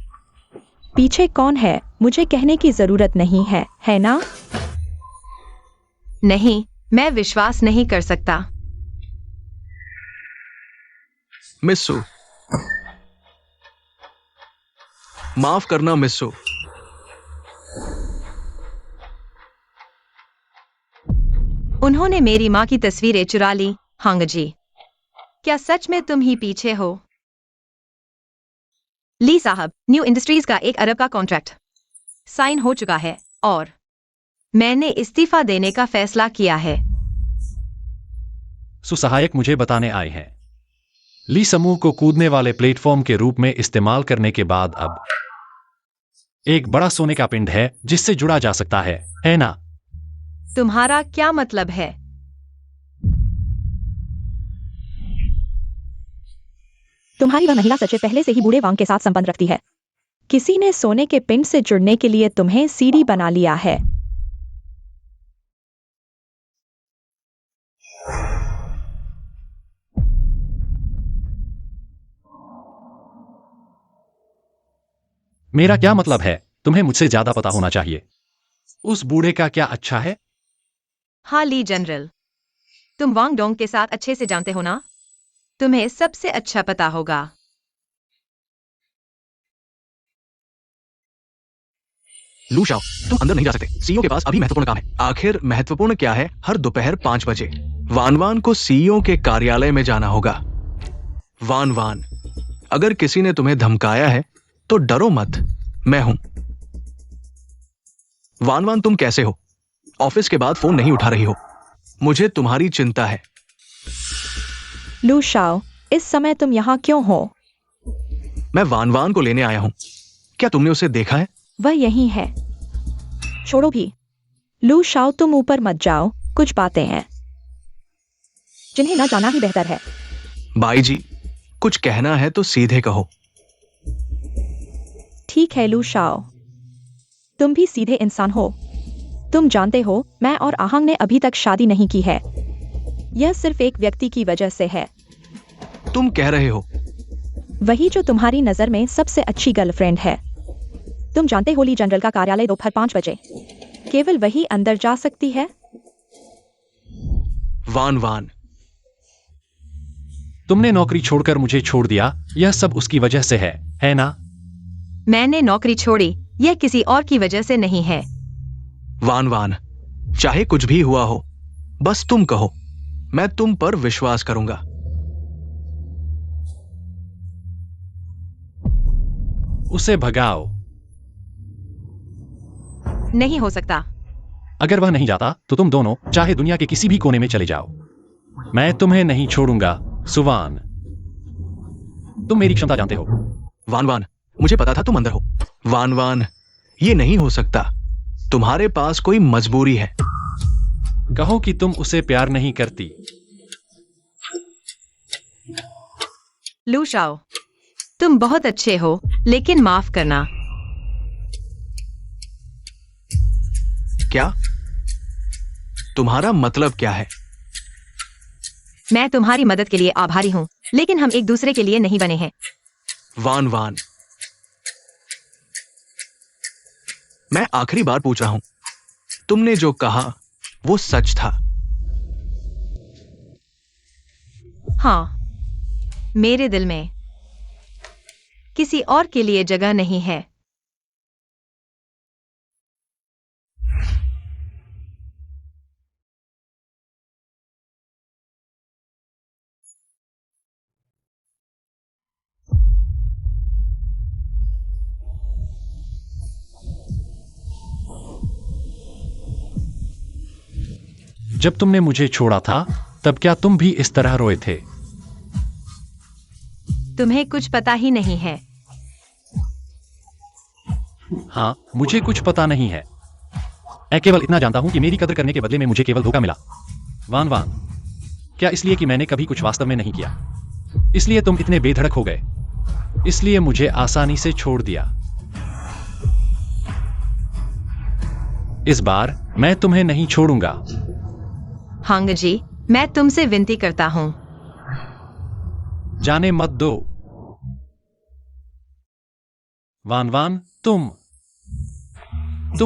[SPEAKER 4] पीछे कौन है मुझे कहने की जरूरत नहीं है ना?
[SPEAKER 1] नहीं, मैं विश्वास नहीं कर सकता।
[SPEAKER 3] मिस्सू, माफ करना मिस्सू।
[SPEAKER 1] उन्होंने मेरी माँ की तस्वीरें चुरा ली। हांग जी, क्या सच में तुम ही पीछे हो? ली साहब, न्यू इंडस्ट्रीज का 1 अरब का कॉन्ट्रैक्ट साइन हो चुका है और मैंने इस्तीफा देने का फैसला किया है।
[SPEAKER 2] सुसहायक मुझे बताने आए हैं। ली समूह को कूदने वाले प्लेटफॉर्म के रूप में इस्तेमाल करने के बाद अब एक बड़ा सोने का पिंड है जिससे जुड़ा जा सकता है ना?
[SPEAKER 1] तुम्हारा क्या मतलब है?
[SPEAKER 4] तुम्हारी वह महिला सचिव पहले से ही बूढ़े वांग के साथ संबंध रखती है। किसी ने सोने के पिंड से जुड़ने के लिए तुम्हें सीडी बना लिया है।
[SPEAKER 2] मेरा क्या मतलब है? तुम्हें मुझसे ज्यादा पता होना चाहिए। उस बूढ़े का क्या अच्छा है?
[SPEAKER 1] हाँ ली जनरल, तुम वांग डोंग के साथ अच्छे से जानते हो ना? तुम्हें सबसे अच्छा पता होगा।
[SPEAKER 3] लू शाओ, तुम अंदर नहीं जा सकते। सीईओ के पास अभी महत्वपूर्ण काम है। आखिर महत्वपूर्ण क्या है? हर दोपहर 5 बजे वान वान को सीईओ के कार्यालय में जाना होगा। वान वान, अगर किसी ने तुम्हें धमकाया है तो डरो मत, मैं हूं। वान वान, तुम कैसे हो? ऑफिस के बाद फोन नहीं उठा रही हो। मुझे तुम्हारी चिंता है।
[SPEAKER 4] लू शाओ, इस समय तुम यहाँ क्यों हो?
[SPEAKER 3] मैं वान वान को लेने आया हूं। क्या तुमने उसे देखा है?
[SPEAKER 4] वह यही है। छोड़ो भी। लू शाओ, तुम ऊपर मत जाओ, कुछ बातें हैं जिन्हें ना जाना ही बेहतर है।
[SPEAKER 3] बाई जी, कुछ कहना है तो सीधे कहो।
[SPEAKER 4] ठीक है लू शाओ, तुम भी सीधे इंसान हो। तुम जानते हो, मैं और आहंग ने अभी तक शादी नहीं की है। यह सिर्फ एक व्यक्ति की वजह से है।
[SPEAKER 3] तुम कह रहे हो?
[SPEAKER 4] वही जो तुम्हारी नजर में सबसे अच्छी गर्लफ्रेंड है। तुम जानते हो ली जनरल का कार्यालय दोपहर 5 बजे केवल वही अंदर जा सकती है।
[SPEAKER 3] वान वान,
[SPEAKER 2] तुमने नौकरी छोड़कर मुझे छोड़ दिया, यह सब उसकी वजह से है ना?
[SPEAKER 1] मैंने नौकरी छोड़ी, यह किसी और की वजह से नहीं है।
[SPEAKER 3] वान वान, चाहे कुछ भी हुआ हो, बस तुम कहो, मैं तुम पर विश्वास करूंगा।
[SPEAKER 2] उसे भगाओ।
[SPEAKER 1] नहीं हो सकता।
[SPEAKER 2] अगर वह नहीं जाता तो तुम दोनों चाहे दुनिया के किसी भी कोने में चले जाओ, मैं तुम्हें नहीं छोड़ूंगा। सुवान, तुम मेरी क्षमता जानते हो।
[SPEAKER 3] वान वान, मुझे पता था तुम अंदर हो। वान वान, ये नहीं हो सकता। तुम्हारे पास कोई मजबूरी है।
[SPEAKER 2] कहो कि तुम उसे प्यार नहीं करती।
[SPEAKER 1] लू शाओ, तुम बहुत अच्छे हो, लेकिन माफ करना।
[SPEAKER 3] क्या? तुम्हारा मतलब क्या है?
[SPEAKER 1] मैं तुम्हारी मदद के लिए आभारी हूँ, लेकिन हम एक दूसरे के लिए नहीं बने हैं।
[SPEAKER 3] वान वान, मैं आखिरी बार पूछ रहा हूं, तुमने जो कहा वो सच था?
[SPEAKER 1] हाँ, मेरे दिल में किसी और के लिए जगह नहीं है।
[SPEAKER 2] जब तुमने मुझे छोड़ा था तब क्या तुम भी इस तरह रोए थे?
[SPEAKER 1] तुम्हें कुछ पता ही नहीं है।
[SPEAKER 2] हाँ, मुझे कुछ पता नहीं है। मैं केवल इतना जानता हूं कि मेरी कदर करने के बदले में मुझे केवल धोखा मिला। वान वान, क्या इसलिए कि मैंने कभी कुछ वास्तव में नहीं किया, इसलिए तुम इतने बेधड़क हो गए, इसलिए मुझे आसानी से छोड़ दिया? इस बार मैं तुम्हें नहीं छोड़ूंगा।
[SPEAKER 1] हांग जी, मैं तुमसे विनती करता हूँ।
[SPEAKER 2] जाने मत दो। वान वान, तुम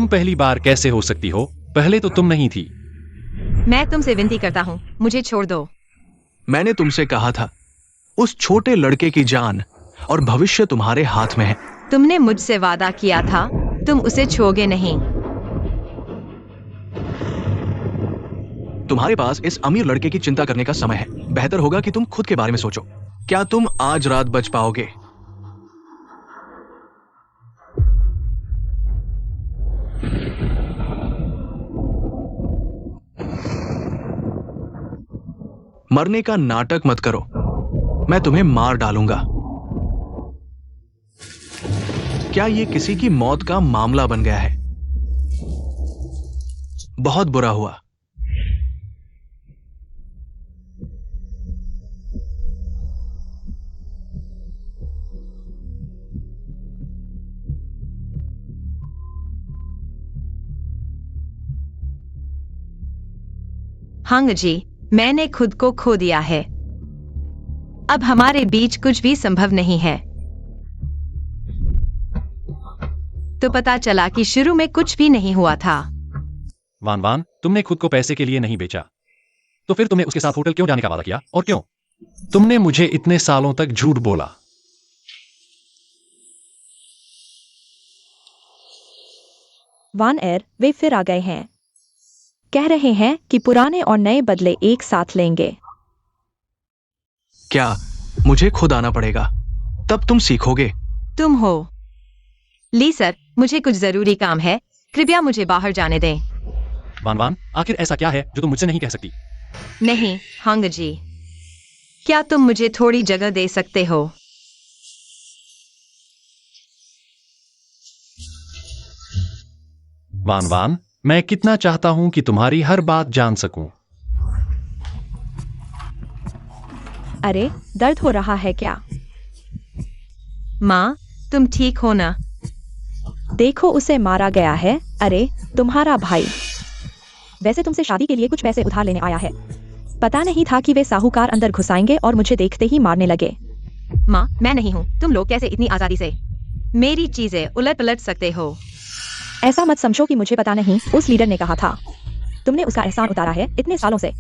[SPEAKER 2] पहली बार कैसे हो सकती हो? पहले तो तुम नहीं थी।
[SPEAKER 1] मैं तुमसे विनती करता हूँ, मुझे छोड़ दो।
[SPEAKER 3] मैंने तुमसे कहा था, उस छोटे लड़के की जान और भविष्य तुम्हारे हाथ में है।
[SPEAKER 1] तुमने मुझसे वादा किया था, तुम उसे छोड़ोगे नहीं।
[SPEAKER 3] तुम्हारे पास इस अमीर लड़के की चिंता करने का समय है। बेहतर होगा कि तुम खुद के बारे में सोचो। क्या तुम आज रात बच पाओगे? मरने का नाटक मत करो, मैं तुम्हें मार डालूंगा। क्या ये किसी की मौत का मामला बन गया है? बहुत बुरा हुआ।
[SPEAKER 1] हांग जी, मैंने खुद को खो दिया है। अब हमारे बीच कुछ भी संभव नहीं है। तो पता चला कि शुरू में कुछ भी नहीं हुआ था।
[SPEAKER 2] वान वान, तुमने खुद को पैसे के लिए नहीं बेचा, तो फिर तुमने उसके साथ होटल क्यों जाने का वादा किया, और क्यों? तुमने मुझे इतने सालों तक झूठ बोला।
[SPEAKER 4] वान एर, वे फिर आ गए हैं। कह रहे हैं कि पुराने और नए बदले एक साथ लेंगे।
[SPEAKER 3] क्या मुझे खुद आना पड़ेगा? तब तुम सीखोगे।
[SPEAKER 1] तुम हो। ली सर, मुझे कुछ जरूरी काम है, कृपया मुझे बाहर जाने दें।
[SPEAKER 2] वान वान, आखिर ऐसा क्या है जो तुम मुझसे नहीं कह सकती?
[SPEAKER 1] नहीं, हांग जी, क्या तुम मुझे थोड़ी जगह दे सकते हो?
[SPEAKER 2] वान वान, मैं कितना चाहता हूं कि तुम्हारी हर बात जान सकूं।
[SPEAKER 4] अरे, दर्द हो रहा है क्या?
[SPEAKER 1] माँ, तुम ठीक हो ना?
[SPEAKER 4] देखो, उसे मारा गया है। अरे, तुम्हारा भाई। वैसे तुमसे शादी के लिए कुछ पैसे उधार लेने आया है। पता नहीं था कि वे साहूकार अंदर घुसाएंगे और मुझे देखते ही मारने लगे।
[SPEAKER 1] माँ, मैं नहीं हूँ। तुम लोग कैसे इतनी आजादी से मेरी चीजें उलट पलट सकते हो?
[SPEAKER 4] ऐसा मत समझो कि मुझे पता नहीं, उस लीडर ने कहा था। तुमने उसका एहसान उतारा है इतने सालों से।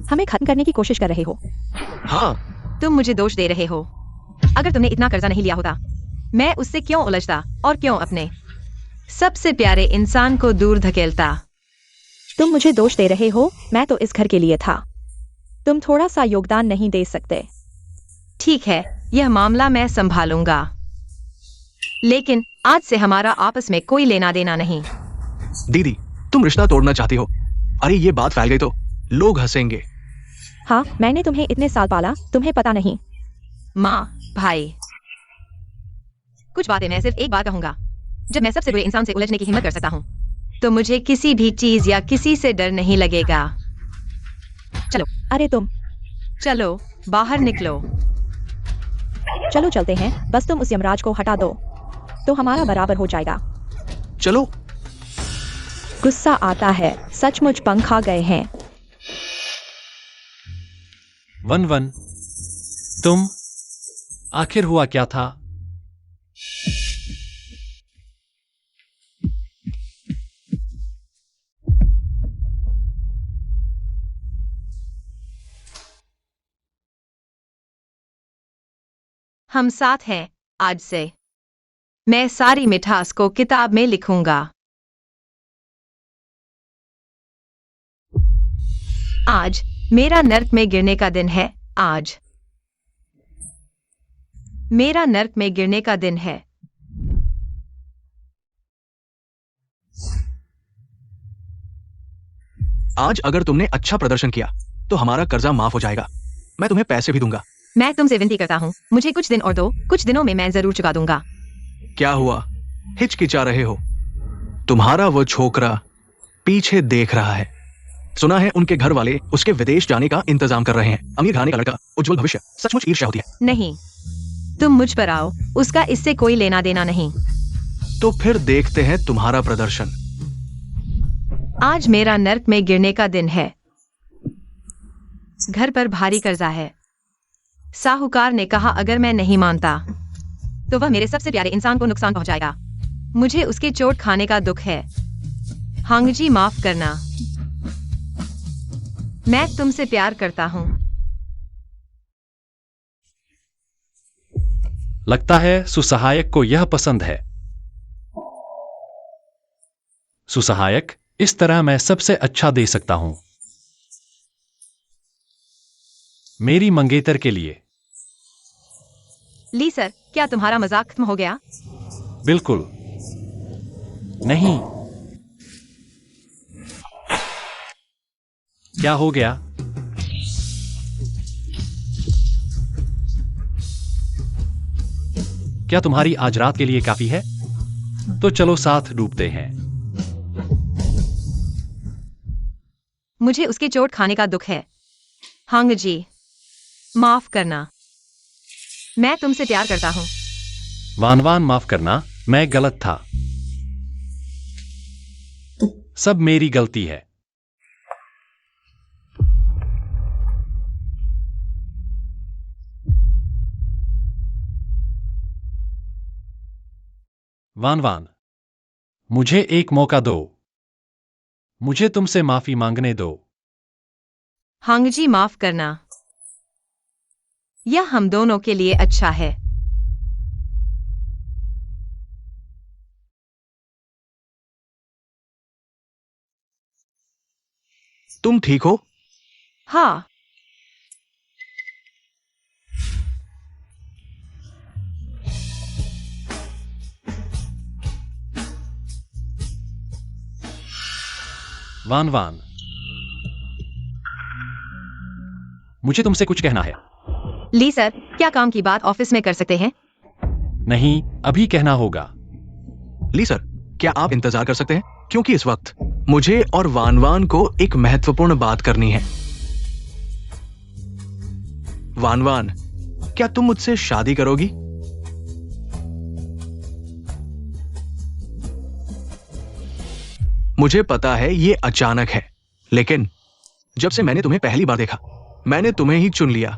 [SPEAKER 4] हमें खत्म करने की कोशिश कर रहे हो।
[SPEAKER 3] हाँ,
[SPEAKER 1] तुम मुझे दोष दे रहे हो। अगर तुमने इतना कर्जा नहीं लिया होता, मैं उससे क्यों उलझता और क्यों अपने सबसे प्यारे इंसान को दूर धकेलता?
[SPEAKER 4] तुम मुझे दोष दे रहे हो, मैं तो इस घर के लिए था। तुम थोड़ा सा योगदान नहीं दे सकते?
[SPEAKER 1] ठीक है, यह मामला मैं संभालूंगा, लेकिन आज से हमारा आपस में कोई लेना देना नहीं।
[SPEAKER 3] दीदी, तुम रिश्ता तोड़ना चाहती हो? अरे, ये बात फैल गई तो लोग हंसेंगे।
[SPEAKER 4] हाँ, मैंने तुम्हें इतने साल पाला, तुम्हें पता नहीं।
[SPEAKER 1] माँ, भाई, कुछ बातें मैं सिर्फ एक बार कहूंगा। जब मैं सबसे बुरे इंसान से उलझने की हिम्मत कर सकता हूँ, तो मुझे किसी भी चीज या किसी से डर नहीं लगेगा। चलो।
[SPEAKER 4] अरे तुम,
[SPEAKER 1] चलो, बाहर निकलो।
[SPEAKER 4] चलो चलते हैं, बस तुम उस यमराज को हटा दो, तो हमारा बराबर हो जाएगा।
[SPEAKER 3] चलो।
[SPEAKER 4] गुस्सा आता है, सचमुच पंख आ गए हैं।
[SPEAKER 2] वन वन, तुम, आखिर हुआ क्या था?
[SPEAKER 1] हम साथ हैं आज से। मैं सारी मिठास को किताब में लिखूंगा। आज मेरा नर्क में गिरने का दिन है। आज मेरा नर्क में गिरने का दिन है।
[SPEAKER 3] आज अगर तुमने अच्छा प्रदर्शन किया तो हमारा कर्जा माफ हो जाएगा। मैं तुम्हें पैसे भी दूंगा।
[SPEAKER 1] मैं तुमसे विनती करता हूँ, मुझे कुछ दिन और दो। कुछ दिनों में मैं जरूर चुका दूंगा।
[SPEAKER 3] क्या हुआ? हिचकिचा रहे हो? तुम्हारा वो छोकरा पीछे देख रहा है। सुना है उनके घर वाले उसके विदेश जाने का इंतजाम कर रहे हैं। अमीर घराने का लड़का, उज्जवल भविष्य, सचमुच ईर्ष्या होती है।
[SPEAKER 1] नहीं, तुम मुझ पर आओ, उसका इससे कोई लेना देना नहीं।
[SPEAKER 3] तो फिर देखते हैं तुम्हारा प्रदर्शन।
[SPEAKER 1] आज मेरा नर्क में गिरने का दिन है। घर पर भारी कर्जा है। साहूकार ने कहा अगर मैं नहीं मानता तो वह मेरे सबसे प्यारे इंसान को नुकसान पहुंचाएगा। मुझे उसके चोट खाने का दुख है। हांगजी माफ करना, मैं तुमसे प्यार करता हूं।
[SPEAKER 2] लगता है सुसहायक को यह पसंद है। सुसहायक, इस तरह मैं सबसे अच्छा दे सकता हूं। मेरी मंगेतर के लिए।
[SPEAKER 1] ली सर, क्या तुम्हारा मजाक खत्म हो गया?
[SPEAKER 2] बिल्कुल नहीं। क्या हो गया? क्या तुम्हारी आज रात के लिए काफी है? तो चलो साथ डूबते हैं।
[SPEAKER 1] मुझे उसके चोट खाने का दुख है। हांगजी माफ करना, मैं तुमसे प्यार करता हूं।
[SPEAKER 2] वानवान, माफ करना, मैं गलत था। सब मेरी गलती है। वानवान, मुझे एक मौका दो। मुझे तुमसे माफी मांगने दो।
[SPEAKER 1] हांगजी माफ करना, यह हम दोनों के लिए अच्छा है।
[SPEAKER 3] तुम ठीक हो?
[SPEAKER 1] हाँ,
[SPEAKER 2] वानवान, मुझे तुमसे कुछ कहना है।
[SPEAKER 1] ली सर, क्या काम की बात ऑफिस में कर सकते हैं?
[SPEAKER 2] नहीं, अभी कहना होगा।
[SPEAKER 3] ली सर, क्या आप इंतजार कर सकते हैं? क्योंकि इस वक्त मुझे और वानवान को एक महत्वपूर्ण बात करनी है। वानवान, क्या तुम मुझसे शादी करोगी? मुझे पता है ये अचानक है, लेकिन जब से मैंने तुम्हें पहली बार देखा, मैंने तुम्हें ही चुन लिया।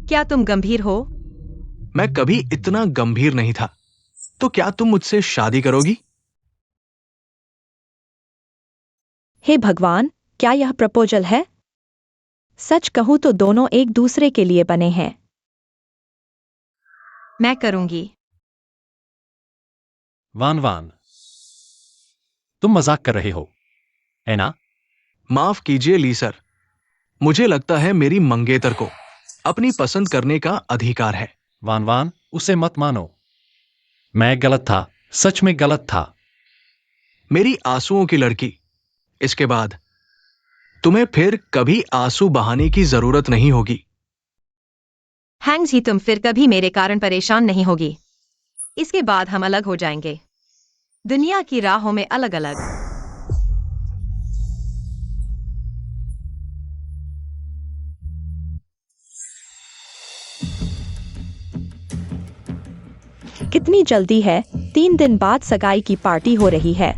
[SPEAKER 1] क्या तुम गंभीर हो?
[SPEAKER 3] मैं कभी इतना गंभीर नहीं था। तो क्या तुम मुझसे शादी करोगी?
[SPEAKER 4] हे भगवान, क्या यह प्रपोजल है? सच कहूं तो दोनों एक दूसरे के लिए बने हैं।
[SPEAKER 1] मैं करूंगी।
[SPEAKER 2] वानवान, तुम मजाक कर रहे हो, है ना?
[SPEAKER 3] माफ कीजिए ली सर, मुझे लगता है मेरी मंगेतर को अपनी पसंद करने का अधिकार है।
[SPEAKER 2] वानवान, उसे मत मानो। मैं गलत था, सच में गलत था।
[SPEAKER 3] मेरी आंसुओं की लड़की, इसके बाद तुम्हें फिर कभी आंसू बहाने की जरूरत नहीं होगी।
[SPEAKER 1] हैंग्जी, तुम फिर कभी मेरे कारण परेशान नहीं होगी। इसके बाद हम अलग हो जाएंगे, दुनिया की राहों में अलग अलग।
[SPEAKER 4] कितनी जल्दी है, 3 दिन बाद सगाई की पार्टी हो रही है।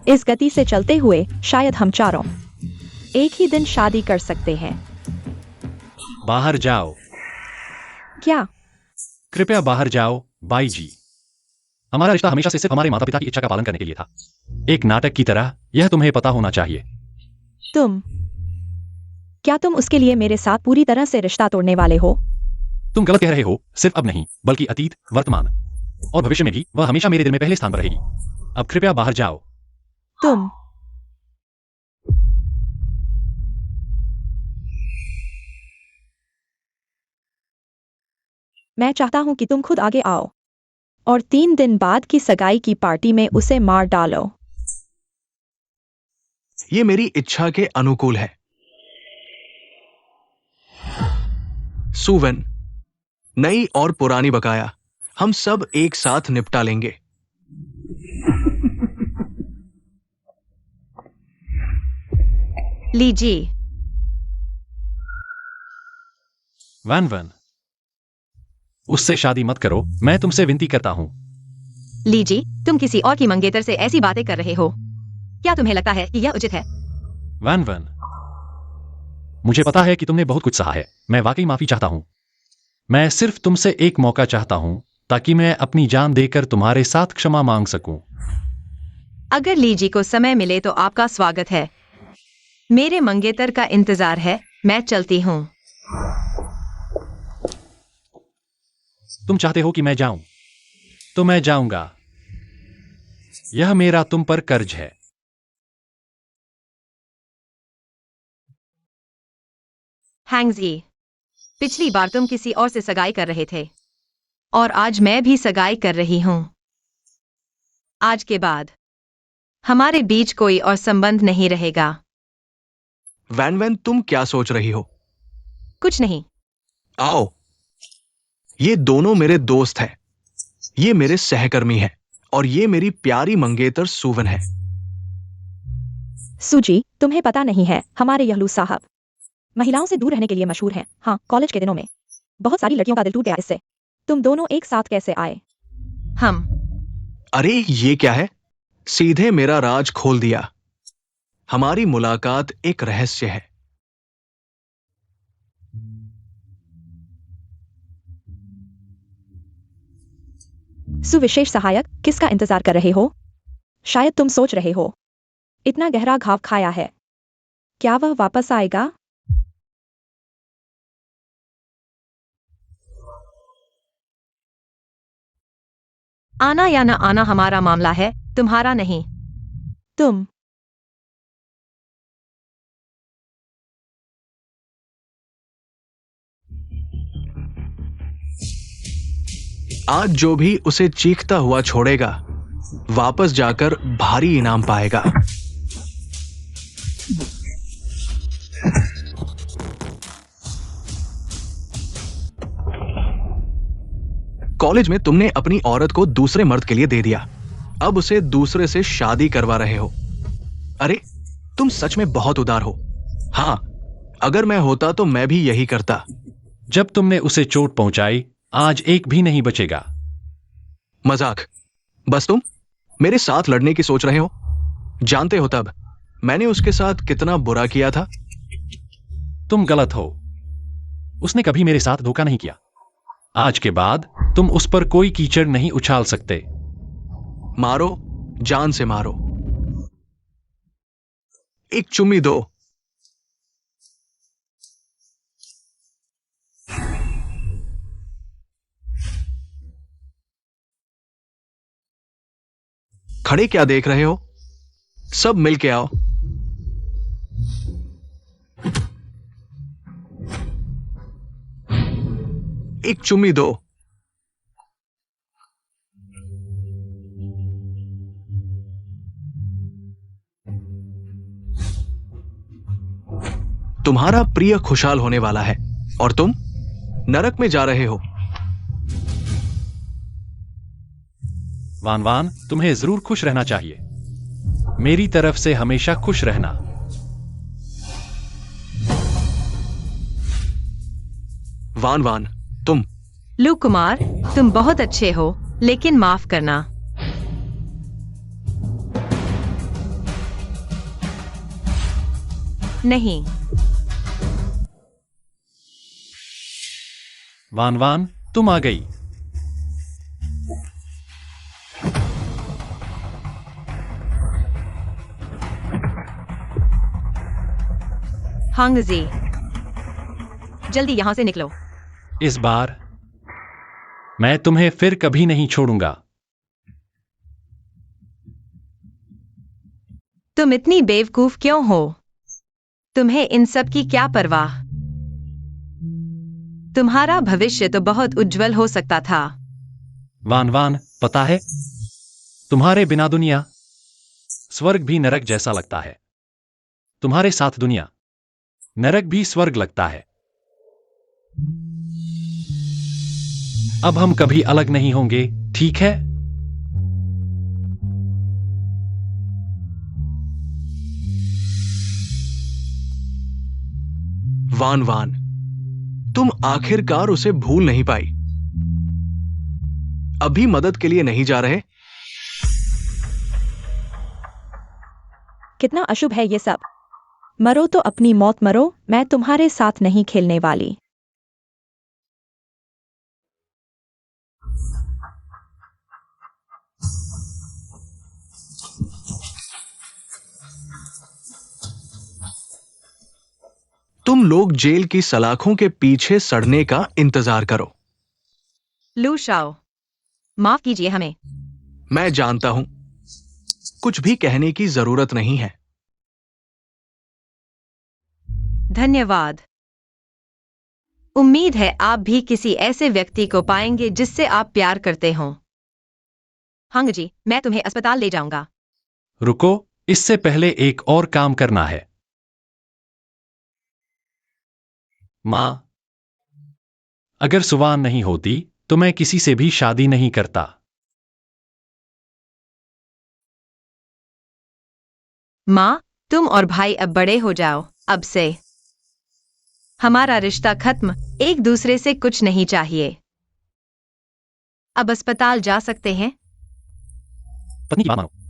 [SPEAKER 4] इस गति से चलते हुए शायद हम चारों एक ही दिन शादी कर सकते हैं।
[SPEAKER 2] बाहर जाओ।
[SPEAKER 4] क्या?
[SPEAKER 2] कृपया बाहर जाओ, बाई जी। हमारा रिश्ता हमेशा से सिर्फ हमारे माता पिता की इच्छा का पालन करने के लिए था, एक नाटक की तरह। यह तुम्हें पता होना चाहिए।
[SPEAKER 4] क्या तुम उसके लिए मेरे साथ पूरी तरह से रिश्ता तोड़ने वाले हो?
[SPEAKER 2] तुम गलत कह रहे हो। सिर्फ अब नहीं, बल्कि अतीत, वर्तमान और भविष्य में भी वह हमेशा मेरे दिल में पहले स्थान पर रहेगी। अब कृपया बाहर जाओ।
[SPEAKER 4] मैं चाहता हूं कि तुम खुद आगे आओ और 3 दिन बाद की सगाई की पार्टी में उसे मार डालो।
[SPEAKER 3] ये मेरी इच्छा के अनुकूल है। सुवेन, नई और पुरानी बकाया हम सब एक साथ निपटा लेंगे।
[SPEAKER 1] लीजिए।
[SPEAKER 2] वानवान, उससे शादी मत करो, मैं तुमसे विनती करता हूं।
[SPEAKER 1] लीजिए, तुम किसी और की मंगेतर से ऐसी बातें कर रहे हो। क्या तुम्हें लगता है कि यह उचित है?
[SPEAKER 2] वैन वैन, मुझे पता है कि तुमने बहुत कुछ सहा है। मैं वाकई माफी चाहता हूं। मैं सिर्फ तुमसे एक मौका चाहता हूं ताकि मैं अपनी जान देकर तुम्हारे साथ क्षमा मांग सकूं।
[SPEAKER 1] अगर लीजी को समय मिले तो आपका स्वागत है। मेरे मंगेतर का इंतजार है। मैं चलती हूँ।
[SPEAKER 2] तुम चाहते हो कि मैं जाऊं तो मैं जाऊंगा। यह मेरा तुम पर कर्ज है।
[SPEAKER 1] हैंगजी, पिछली बार तुम किसी और से सगाई कर रहे थे और आज मैं भी सगाई कर रही हूं। आज के बाद हमारे बीच कोई और संबंध नहीं रहेगा।
[SPEAKER 3] वैन वैन, तुम क्या सोच रही हो?
[SPEAKER 1] कुछ नहीं।
[SPEAKER 3] आओ, ये दोनों मेरे दोस्त हैं। ये मेरे सहकर्मी हैं और ये मेरी प्यारी मंगेतर सुवन है।
[SPEAKER 4] सूजी, तुम्हें पता नहीं है, हमारे यहलू साहब महिलाओं से दूर रहने के लिए मशहूर हैं। हाँ, कॉलेज के दिनों में बहुत सारी लड़कियों का दिल टूट गया इससे। तुम दोनों एक साथ कैसे आए?
[SPEAKER 1] हम
[SPEAKER 3] अरे ये क्या है? सीधे मेरा राज खोल दिया। हमारी मुलाकात एक रहस्य है।
[SPEAKER 4] सुविशेष सहायक, किसका इंतजार कर रहे हो? शायद तुम सोच रहे हो, इतना गहरा घाव खाया है, क्या वह वापस आएगा?
[SPEAKER 1] आना या न आना हमारा मामला है, तुम्हारा नहीं।
[SPEAKER 4] तुम
[SPEAKER 3] आज जो भी उसे चीखता हुआ छोड़ेगा, वापस जाकर भारी इनाम पाएगा। कॉलेज में तुमने अपनी औरत को दूसरे मर्द के लिए दे दिया। अब उसे दूसरे से शादी करवा रहे हो। अरे, तुम सच में बहुत उदार हो। हाँ, अगर मैं होता तो मैं भी यही करता।
[SPEAKER 2] जब तुमने उसे चोट पहुंचाई, आज एक भी नहीं बचेगा।
[SPEAKER 3] मजाक। बस तुम मेरे साथ लड़ने की सोच रहे हो। जानते हो तब मैंने उसके साथ कितना बुरा किया था।
[SPEAKER 2] तुम गलत हो। उसने कभी मेरे साथ धोखा नहीं किया। आज के बाद तुम उस पर कोई कीचड़ नहीं उछाल सकते।
[SPEAKER 3] मारो, जान से मारो। एक चुम्मी दो। खड़े क्या देख रहे हो? सब मिलके आओ। एक चुम्मी दो। तुम्हारा प्रिय खुशहाल होने वाला है और तुम नरक में जा रहे हो।
[SPEAKER 2] वान वान, तुम्हें जरूर खुश रहना चाहिए। मेरी तरफ से हमेशा खुश रहना।
[SPEAKER 3] वान वान, तुम
[SPEAKER 1] लू कुमार, तुम बहुत अच्छे हो, लेकिन माफ करना। नहीं।
[SPEAKER 2] वान वान, तुम आ गई।
[SPEAKER 1] हांगजी, जल्दी यहां से निकलो।
[SPEAKER 2] इस बार मैं तुम्हें फिर कभी नहीं छोड़ूंगा।
[SPEAKER 1] तुम इतनी बेवकूफ क्यों हो? तुम्हें इन सब की क्या परवाह? तुम्हारा भविष्य तो बहुत उज्जवल हो सकता था।
[SPEAKER 2] वान वान, पता है, तुम्हारे बिना दुनिया स्वर्ग भी नरक जैसा लगता है। तुम्हारे साथ दुनिया नरक भी स्वर्ग लगता है। अब हम कभी अलग नहीं होंगे, ठीक है?
[SPEAKER 3] वान वान, तुम आखिरकार उसे भूल नहीं पाई। अभी मदद के लिए नहीं जा रहे?
[SPEAKER 4] कितना अशुभ है ये सब। मरो तो अपनी मौत मरो, मैं तुम्हारे साथ नहीं खेलने वाली।
[SPEAKER 3] तुम लोग जेल की सलाखों के पीछे सड़ने का इंतजार करो।
[SPEAKER 1] लू शाओ, माफ कीजिए हमें।
[SPEAKER 3] मैं जानता हूं, कुछ भी कहने की जरूरत नहीं है।
[SPEAKER 1] धन्यवाद। उम्मीद है आप भी किसी ऐसे व्यक्ति को पाएंगे जिससे आप प्यार करते हों। हंग जी, मैं तुम्हें अस्पताल ले जाऊंगा।
[SPEAKER 2] रुको, इससे पहले एक और काम करना है। माँ, अगर सुवान नहीं होती तो मैं किसी से भी शादी नहीं करता।
[SPEAKER 1] माँ, तुम और भाई अब बड़े हो जाओ। अब से हमारा रिश्ता खत्म, एक दूसरे से कुछ नहीं चाहिए। अब अस्पताल जा सकते हैं।
[SPEAKER 2] पत्नी की बात मानो।